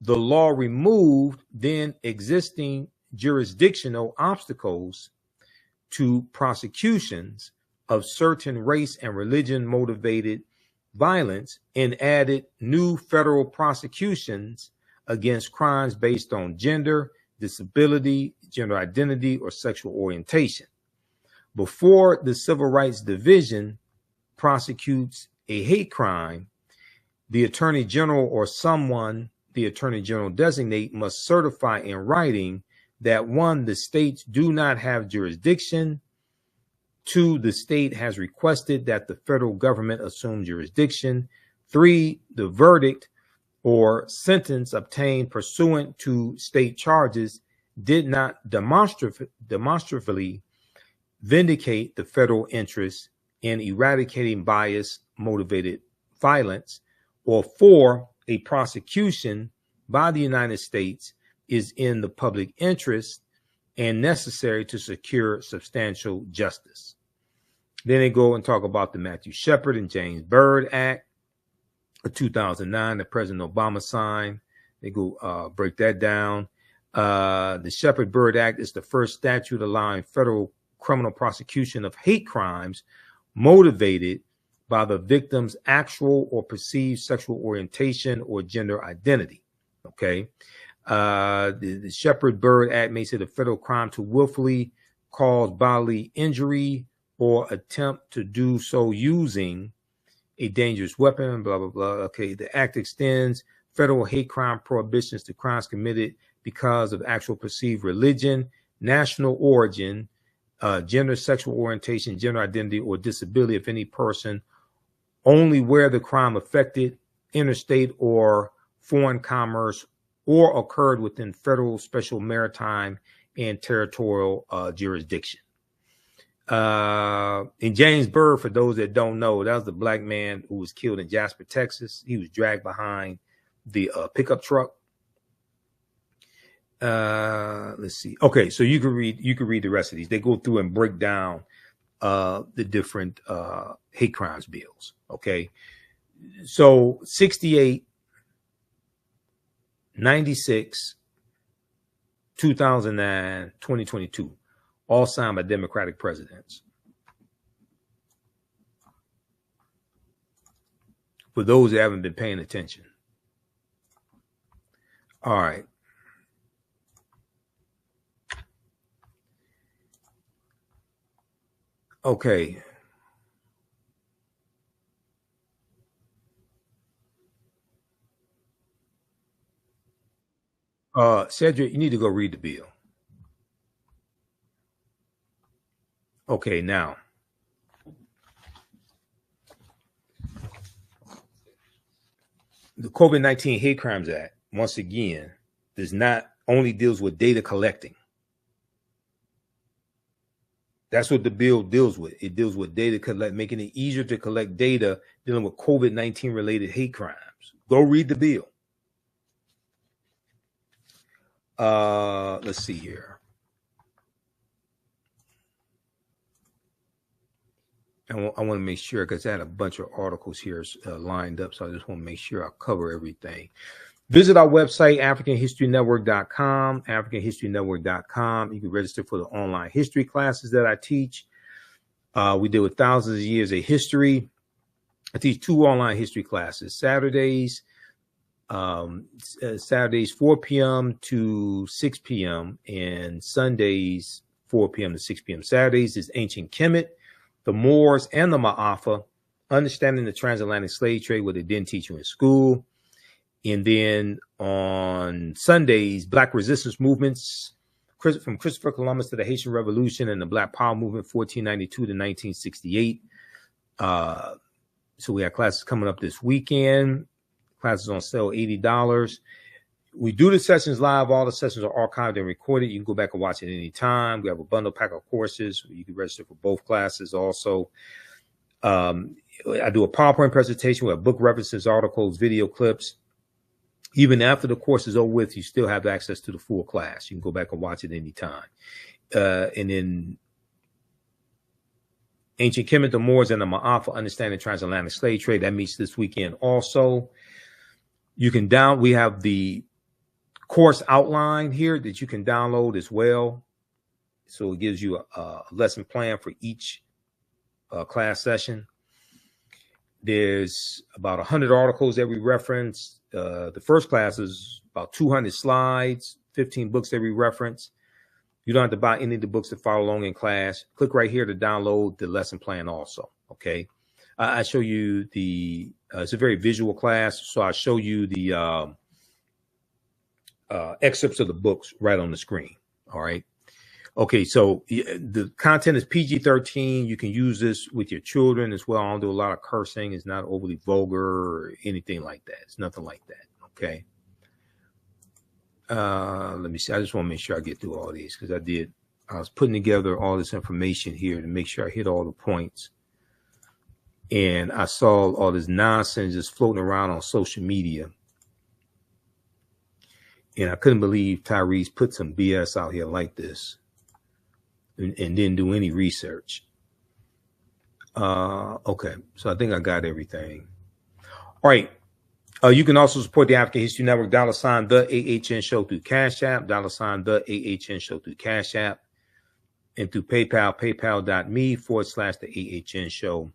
The law removed then existing jurisdictional obstacles to prosecutions of certain race and religion motivated violence and added new federal prosecutions against crimes based on gender, disability, gender identity, or sexual orientation. Before the Civil Rights Division prosecutes a hate crime, the Attorney General or someone the Attorney General designate must certify in writing that 1, the states do not have jurisdiction, 2, the state has requested that the federal government assume jurisdiction, 3, the verdict or sentence obtained pursuant to state charges did not demonstrably vindicate the federal interest in eradicating bias motivated violence, or 4, a prosecution by the United States is in the public interest and necessary to secure substantial justice. Then they go and talk about the Matthew Shepard and James Byrd Act of 2009 that President Obama signed. They go break that down. The Shepard-Byrd Act is the first statute allowing federal criminal prosecution of hate crimes motivated by the victim's actual or perceived sexual orientation or gender identity. Okay. The Shepard-Byrd Act makes it a federal crime to willfully cause bodily injury or attempt to do so using a dangerous weapon, blah, blah, blah. Okay. The act extends federal hate crime prohibitions to crimes committed because of actual perceived religion, national origin, gender, sexual orientation, gender identity, or disability of any person, only where the crime affected interstate or foreign commerce or occurred within federal, special maritime, and territorial jurisdiction. In James Byrd, for those that don't know, that was the black man who was killed in Jasper, Texas. He was dragged behind the pickup truck. Let's see. Okay, so you can read the rest of these. They go through and break down the different hate crimes bills. Okay, so 68, 96, 2009, 2022, all signed by Democratic presidents. For those that haven't been paying attention. All right. Okay. Cedric, you need to go read the bill. Okay, now. The COVID-19 Hate Crimes Act, once again, does not only deals with data collecting. That's what the bill deals with. It deals with data collect, making it easier to collect data dealing with COVID-19 related hate crimes. Go read the bill. Let's see here. I want to make sure, because I had a bunch of articles here lined up, so I just want to make sure I cover everything. Visit our website, AfricanHistoryNetwork.com, AfricanHistoryNetwork.com. You can register for the online history classes that I teach. We deal with thousands of years of history. I teach 2 online history classes, Saturdays 4 p.m. to 6 p.m. and Sundays 4 p.m. to 6 p.m. Saturdays is Ancient Kemet, the Moors, and the Ma'afa, understanding the transatlantic slave trade, what they didn't teach you in school. And then on Sundays, Black resistance movements, from Christopher Columbus to the Haitian Revolution and the Black Power movement, 1492 to 1968. So we have classes coming up this weekend. Classes on sale, $80. We do the sessions live. All the sessions are archived and recorded. You can go back and watch it any time. We have a bundle pack of courses. You can register for both classes also. I do a PowerPoint presentation. We have book references, articles, video clips. Even after the course is over with, you still have access to the full class. You can go back and watch it anytime. And then Ancient Kemet, the Moors, and the Ma'afa, understanding transatlantic slave trade. That meets this weekend also. You can we have the course outline here that you can download as well. So it gives you a lesson plan for each class session. There's about 100 articles that we reference. The first class is about 200 slides, 15 books that we reference. You don't have to buy any of the books to follow along in class. Click right here to download the lesson plan also, okay? I show you it's a very visual class, so I show you the excerpts of the books right on the screen, all right? Okay, so the content is PG-13. You can use this with your children as well. I don't do a lot of cursing. It's not overly vulgar or anything like that. It's nothing like that, okay? Let me see. I just want to make sure I get through all these because I was putting together all this information here to make sure I hit all the points. And I saw all this nonsense just floating around on social media. And I couldn't believe Tyrese put some BS out here like this and didn't do any research. Okay, so I think I got everything. All right. You can also support the African History Network, $, the AHN Show through Cash App, $, the AHN Show through Cash App, and through PayPal, paypal.me/the AHN Show.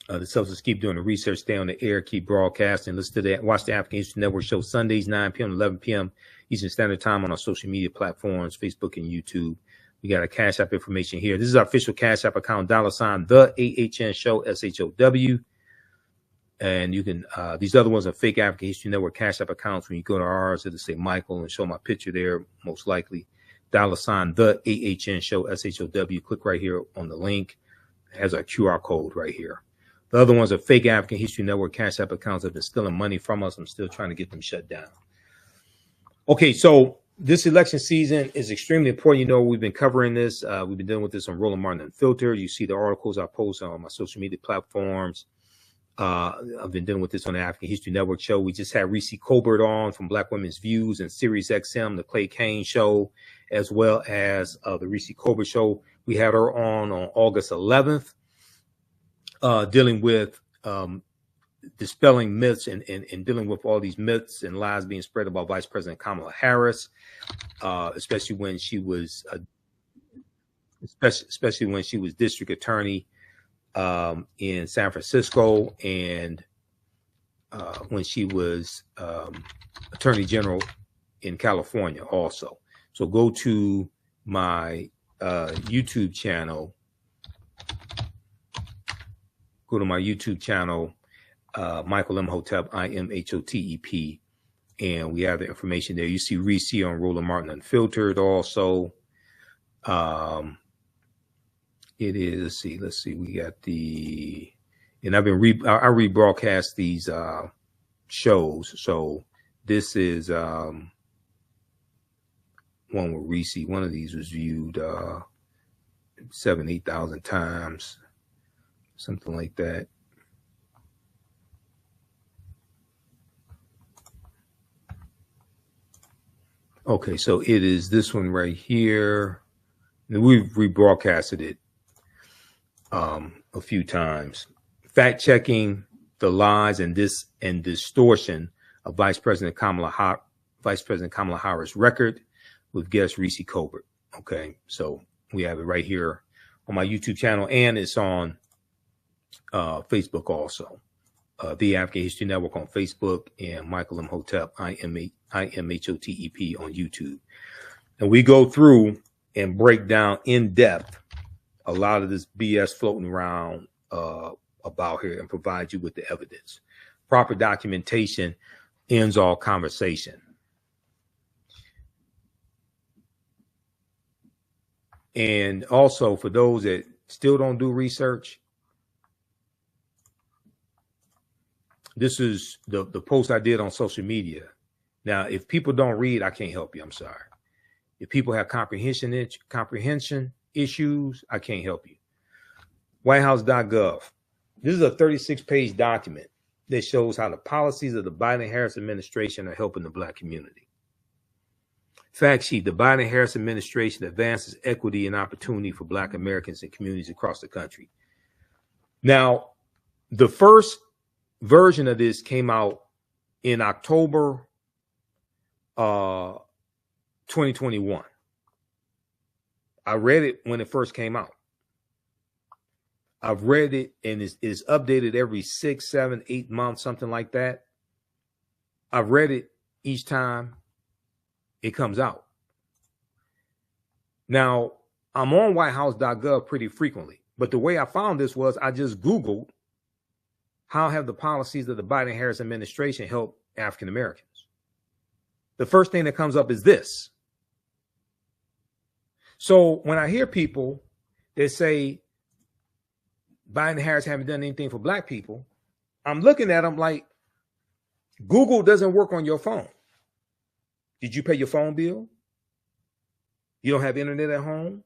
The subs keep doing the research, stay on the air, keep broadcasting. Listen to watch the African History Network show Sundays, 9 p.m. to 11 p.m. Eastern Standard Time on our social media platforms, Facebook and YouTube. We got a Cash App information here. This is our official Cash App account, $, the AHN Show, SHOW. And you can, these other ones are fake African History Network Cash App accounts. When you go to ours, it'll say Michael and show my picture there, most likely. $, the AHN Show, SHOW. Click right here on the link. It has our QR code right here. The other ones are fake African History Network Cash App accounts that have been stealing money from us. I'm still trying to get them shut down. Okay, so this election season is extremely important. You know, we've been covering this. We've been dealing with this on Roland Martin Unfiltered. You see the articles I post on my social media platforms. I've been dealing with this on the African History Network show. We just had Reese Colbert on from Black Women's Views and Sirius XM, the Clay Kane show, as well as the Reese Colbert show. We had her on August 11th, dealing with dispelling myths and dealing with all these myths and lies being spread about Vice President Kamala Harris, especially when she was district attorney in San Francisco, and when she was attorney general in California also. So go to my YouTube channel. Go to my YouTube channel, Michael Imhotep, IMHOTEP, and we have the information there. You see Reese on Roland Martin Unfiltered also. It is, let's see, we got and I've been I rebroadcast these shows. So this is one with Reese. One of these was viewed 8,000 times, something like that. Okay, so it is this one right here. We've rebroadcasted it a few times. Fact checking the lies and distortion of Vice President Kamala Harris' record with guest Reese Colbert. Okay, so we have it right here on my YouTube channel, and it's on Facebook also. The African History Network on Facebook, and Michael Imhotep, IMHOTEP on YouTube. And we go through and break down in depth a lot of this BS floating around about here and provide you with the evidence. Proper documentation ends all conversation. And also, for those that still don't do research, this is the post I did on social media. Now, if people don't read, I can't help you. I'm sorry. If people have comprehension issues, I can't help you. WhiteHouse.gov. This is a 36-page document that shows how the policies of the Biden-Harris administration are helping the Black community. Fact sheet: the Biden-Harris administration advances equity and opportunity for Black Americans and communities across the country. Now, the first version of this came out in October 2021. I read it when it first came out. I've read it, and it's updated every 6, 7, 8 months, something like that. I've read it each time it comes out. Now, I'm on whitehouse.gov pretty frequently, but the way I found this was I just Googled, how have the policies of the Biden-Harris administration helped African Americans? The first thing that comes up is this. So when I hear people that say Biden and Harris haven't done anything for Black people, I'm looking at them like, Google doesn't work on your phone. Did you pay your phone bill? You don't have internet at home?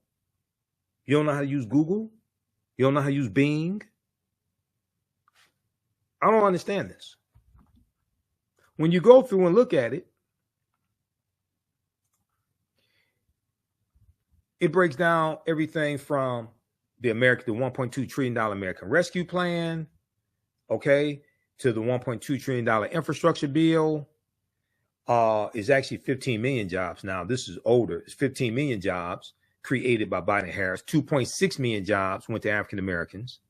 You don't know how to use Google? You don't know how to use Bing? I don't understand this. When you go through and look at it, it breaks down everything from the $1.2 trillion American Rescue Plan, okay, to the $1.2 trillion infrastructure bill. Is actually 15 million jobs now. This is older. It's 15 million jobs created by Biden and Harris. 2.6 million jobs went to African Americans.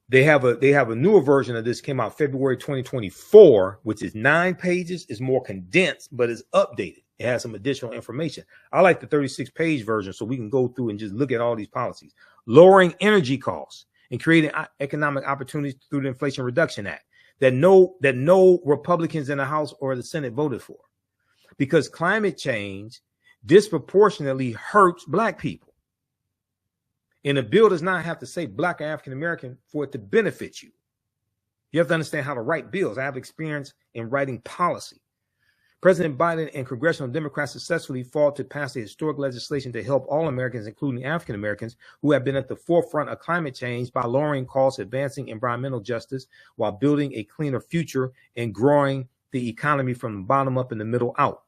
They have a newer version of this, came out February 2024, which is 9 pages. It's more condensed, but it's updated. It has some additional information. I like the 36-page version so we can go through and just look at all these policies. Lowering energy costs and creating economic opportunities through the Inflation Reduction Act that no Republicans in the House or the Senate voted for, because climate change disproportionately hurts Black people. And a bill does not have to say Black or African American for it to benefit you. You have to understand how to write bills. I have experience in writing policy. President Biden and congressional Democrats successfully fought to pass the historic legislation to help all Americans, including African Americans, who have been at the forefront of climate change by lowering costs, advancing environmental justice, while building a cleaner future and growing the economy from the bottom up and the middle out.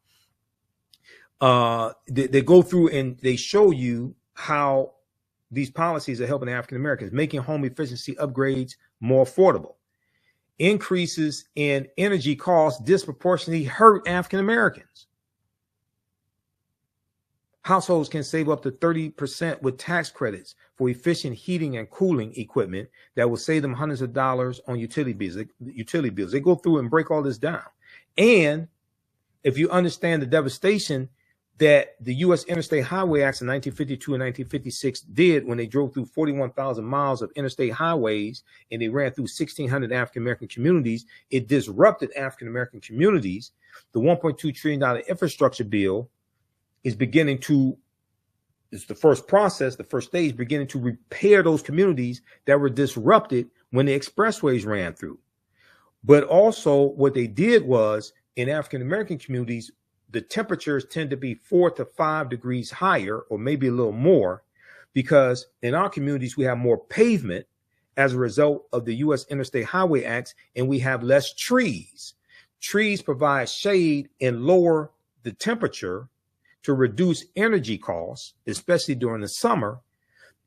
They go through and they show you how these policies are helping African Americans, making home efficiency upgrades more affordable. Increases in energy costs disproportionately hurt African Americans. Households can save up to 30% with tax credits for efficient heating and cooling equipment that will save them hundreds of dollars on utility bills. They go through and break all this down. And if you understand the devastation that the U.S. Interstate Highway Acts of 1952 and 1956 did when they drove through 41,000 miles of interstate highways and they ran through 1,600 African-American communities, it disrupted African-American communities. The $1.2 trillion infrastructure bill is beginning to, it's the first process, the first stage, beginning to repair those communities that were disrupted when the expressways ran through. But also what they did was, in African-American communities, the temperatures tend to be 4 to 5 degrees higher, or maybe a little more, because in our communities, we have more pavement as a result of the U.S. Interstate Highway Acts, and we have less trees. Trees provide shade and lower the temperature to reduce energy costs, especially during the summer.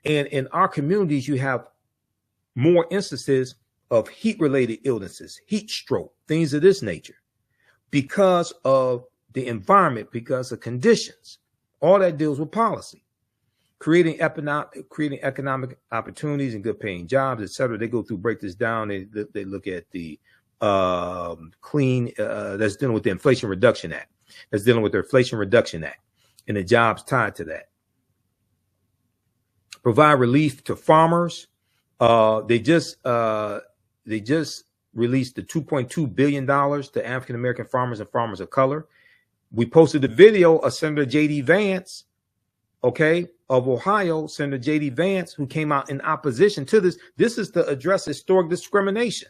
And in our communities, you have more instances of heat-related illnesses, heat stroke, things of this nature, because of the environment, because of conditions. All that deals with policy, creating economic opportunities and good paying jobs, et cetera. They go through, break this down. They look at the that's dealing with the Inflation Reduction Act, that's dealing with the Inflation Reduction Act and the jobs tied to that. Provide relief to farmers. They just released the $2.2 billion to African-American farmers and farmers of color. We posted the video of Senator J.D. Vance, okay, of Ohio, Senator J.D. Vance, who came out in opposition to this. This is to address historic discrimination.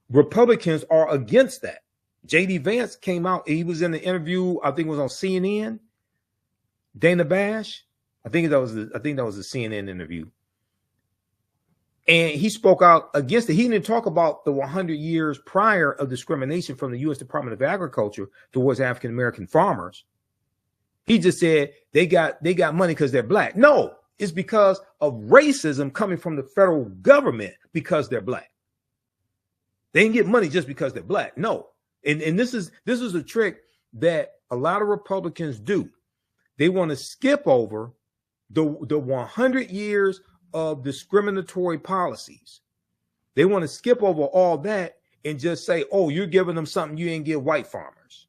Republicans are against that. J.D. Vance came out. He was in the interview, I think it was on CNN. Dana Bash, I think that was a CNN interview. And he spoke out against it. He didn't talk about the 100 years prior of discrimination from the U.S. Department of Agriculture towards African-American farmers. He just said they got money because they're black. No, it's because of racism coming from the federal government because they're black. They didn't get money just because they're black. No. And this is a trick that a lot of Republicans do. They want to skip over the 100 years of discriminatory policies. They want to skip over all that and just say, oh, you're giving them something you didn't give white farmers.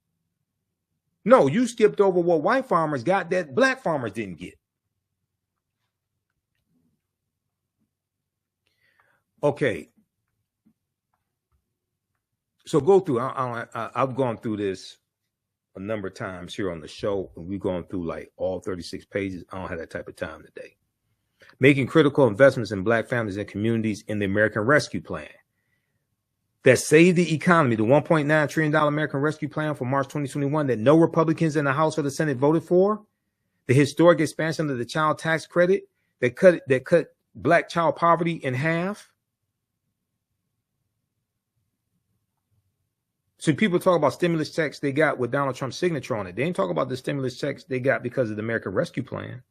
No, you skipped over what white farmers got that black farmers didn't get. Okay. So go through, I've gone through this a number of times here on the show, and we've gone through like all 36 pages. I don't have that type of time today. Making critical investments in black families and communities in the American Rescue Plan that saved the economy, the $1.9 trillion American Rescue Plan for March 2021 that no Republicans in the House or the Senate voted for, the historic expansion of the child tax credit that cut black child poverty in half. So people talk about stimulus checks they got with Donald Trump's signature on it. They ain't talk about the stimulus checks they got because of the American Rescue Plan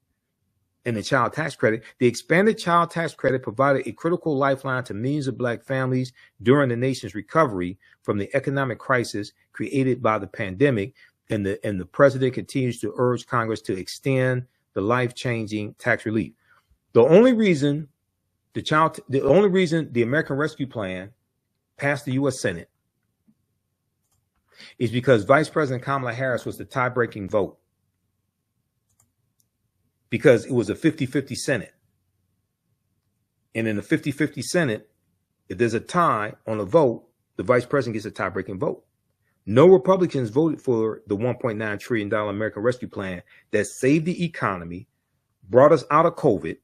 and the child tax credit. The expanded child tax credit provided a critical lifeline to millions of black families during the nation's recovery from the economic crisis created by the pandemic. And the president continues to urge Congress to extend the life-changing tax relief. The only reason the American Rescue Plan passed the U.S. Senate is because Vice President Kamala Harris was the tie-breaking vote, because it was a 50-50 Senate. And in a 50-50 Senate, if there's a tie on a vote, the vice president gets a tie-breaking vote. No Republicans voted for the $1.9 trillion American Rescue Plan that saved the economy, brought us out of COVID,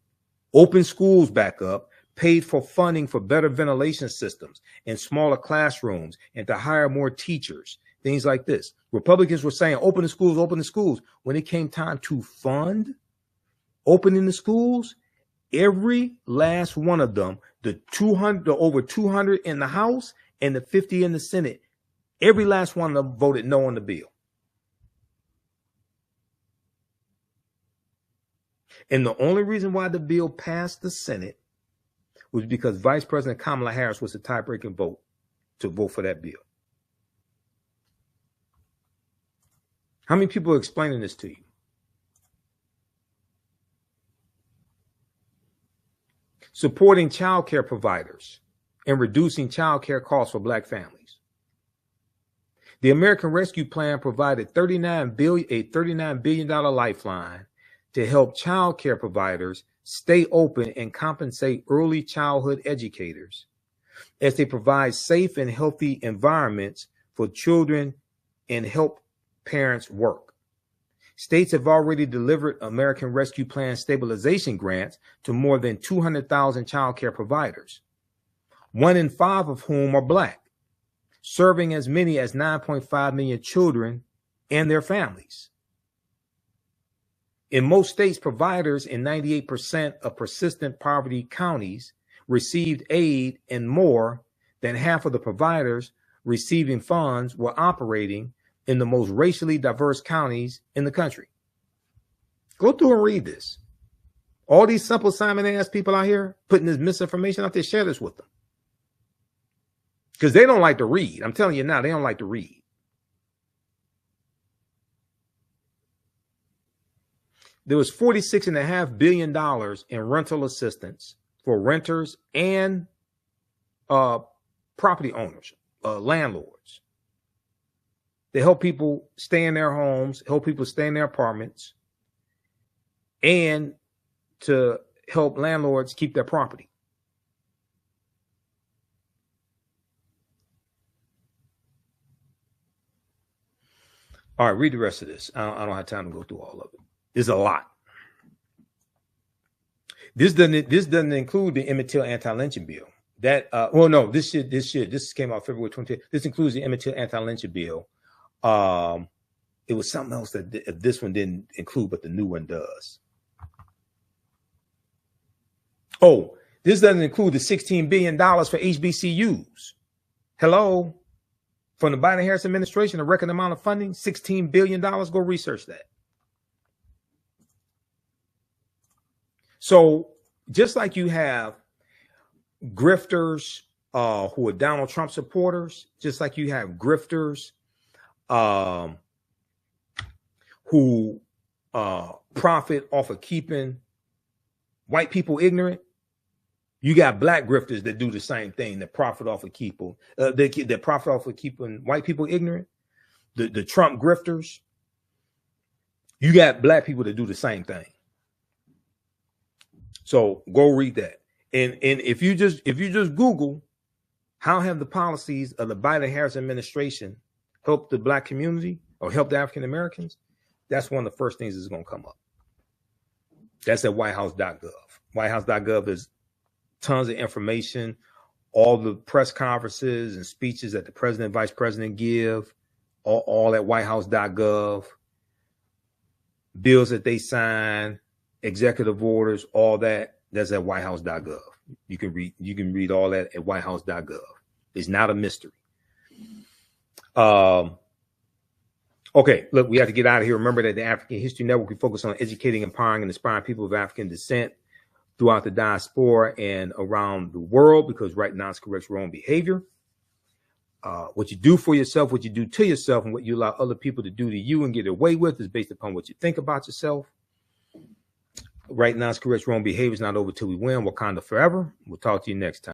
opened schools back up, paid for funding for better ventilation systems and smaller classrooms and to hire more teachers, things like this. Republicans were saying, open the schools, open the schools. When it came time to fund opening the schools, every last one of them, the over 200 in the House and the 50 in the Senate, every last one of them voted no on the bill. And the only reason why the bill passed the Senate was because Vice President Kamala Harris was the tie-breaking vote to vote for that bill. How many people are explaining this to you? Supporting child care providers and reducing child care costs for black families. The American Rescue Plan provided a $39 billion lifeline to help child care providers stay open and compensate early childhood educators as they provide safe and healthy environments for children and help parents work. States have already delivered American Rescue Plan stabilization grants to more than 200,000 child care providers, 1 in 5 of whom are black, serving as many as 9.5 million children and their families. In most states, providers in 98% of persistent poverty counties received aid, and more than half of the providers receiving funds were operating in the most racially diverse counties in the country. Go through and read this. All these simple Simon ass people out here putting this misinformation out there, share this with them. Because they don't like to read. I'm telling you now, they don't like to read. There was $46.5 billion in rental assistance for renters and property owners, landlords. They help people stay in their homes, help people stay in their apartments, and to help landlords keep their property. All right, read the rest of this. I don't have time to go through all of it. There's a lot. This doesn't include the Emmett Till anti-lynching bill. That well, no, this came out February 20th. This includes the Emmett Till anti-lynching bill. It was something else that this one didn't include, but the new one does. Oh, this doesn't include the $16 billion for HBCUs. Hello? From the Biden-Harris administration, a record amount of funding, $16 billion. Go research that. So just like you have grifters who are Donald Trump supporters, just like you have grifters who profit off of keeping white people ignorant, you got black grifters that do the same thing, that profit off of people, that profit off of keeping white people ignorant. The Trump grifters, you got black people that do the same thing. So go read that. And if you just Google how have the policies of the Biden-Harris administration helped the black community or helped the African Americans, that's one of the first things that's going to come up. That's at whitehouse.gov. Whitehouse.gov is tons of information, all the press conferences and speeches that the president and vice president give, all at whitehouse.gov, bills that they sign, executive orders, all that, that's at whitehouse.gov. You can read all that at whitehouse.gov. It's not a mystery. Okay, look, we have to get out of here. Remember that the African History Network, we focus on educating, empowering, and inspiring people of African descent throughout the diaspora and around the world, because right now it's corrects wrong behavior. What you do for yourself, what you do to yourself, and what you allow other people to do to you and get away with is based upon what you think about yourself. Right now it's corrects wrong behavior. It's not over till we win. Wakanda forever. We'll talk to you next time.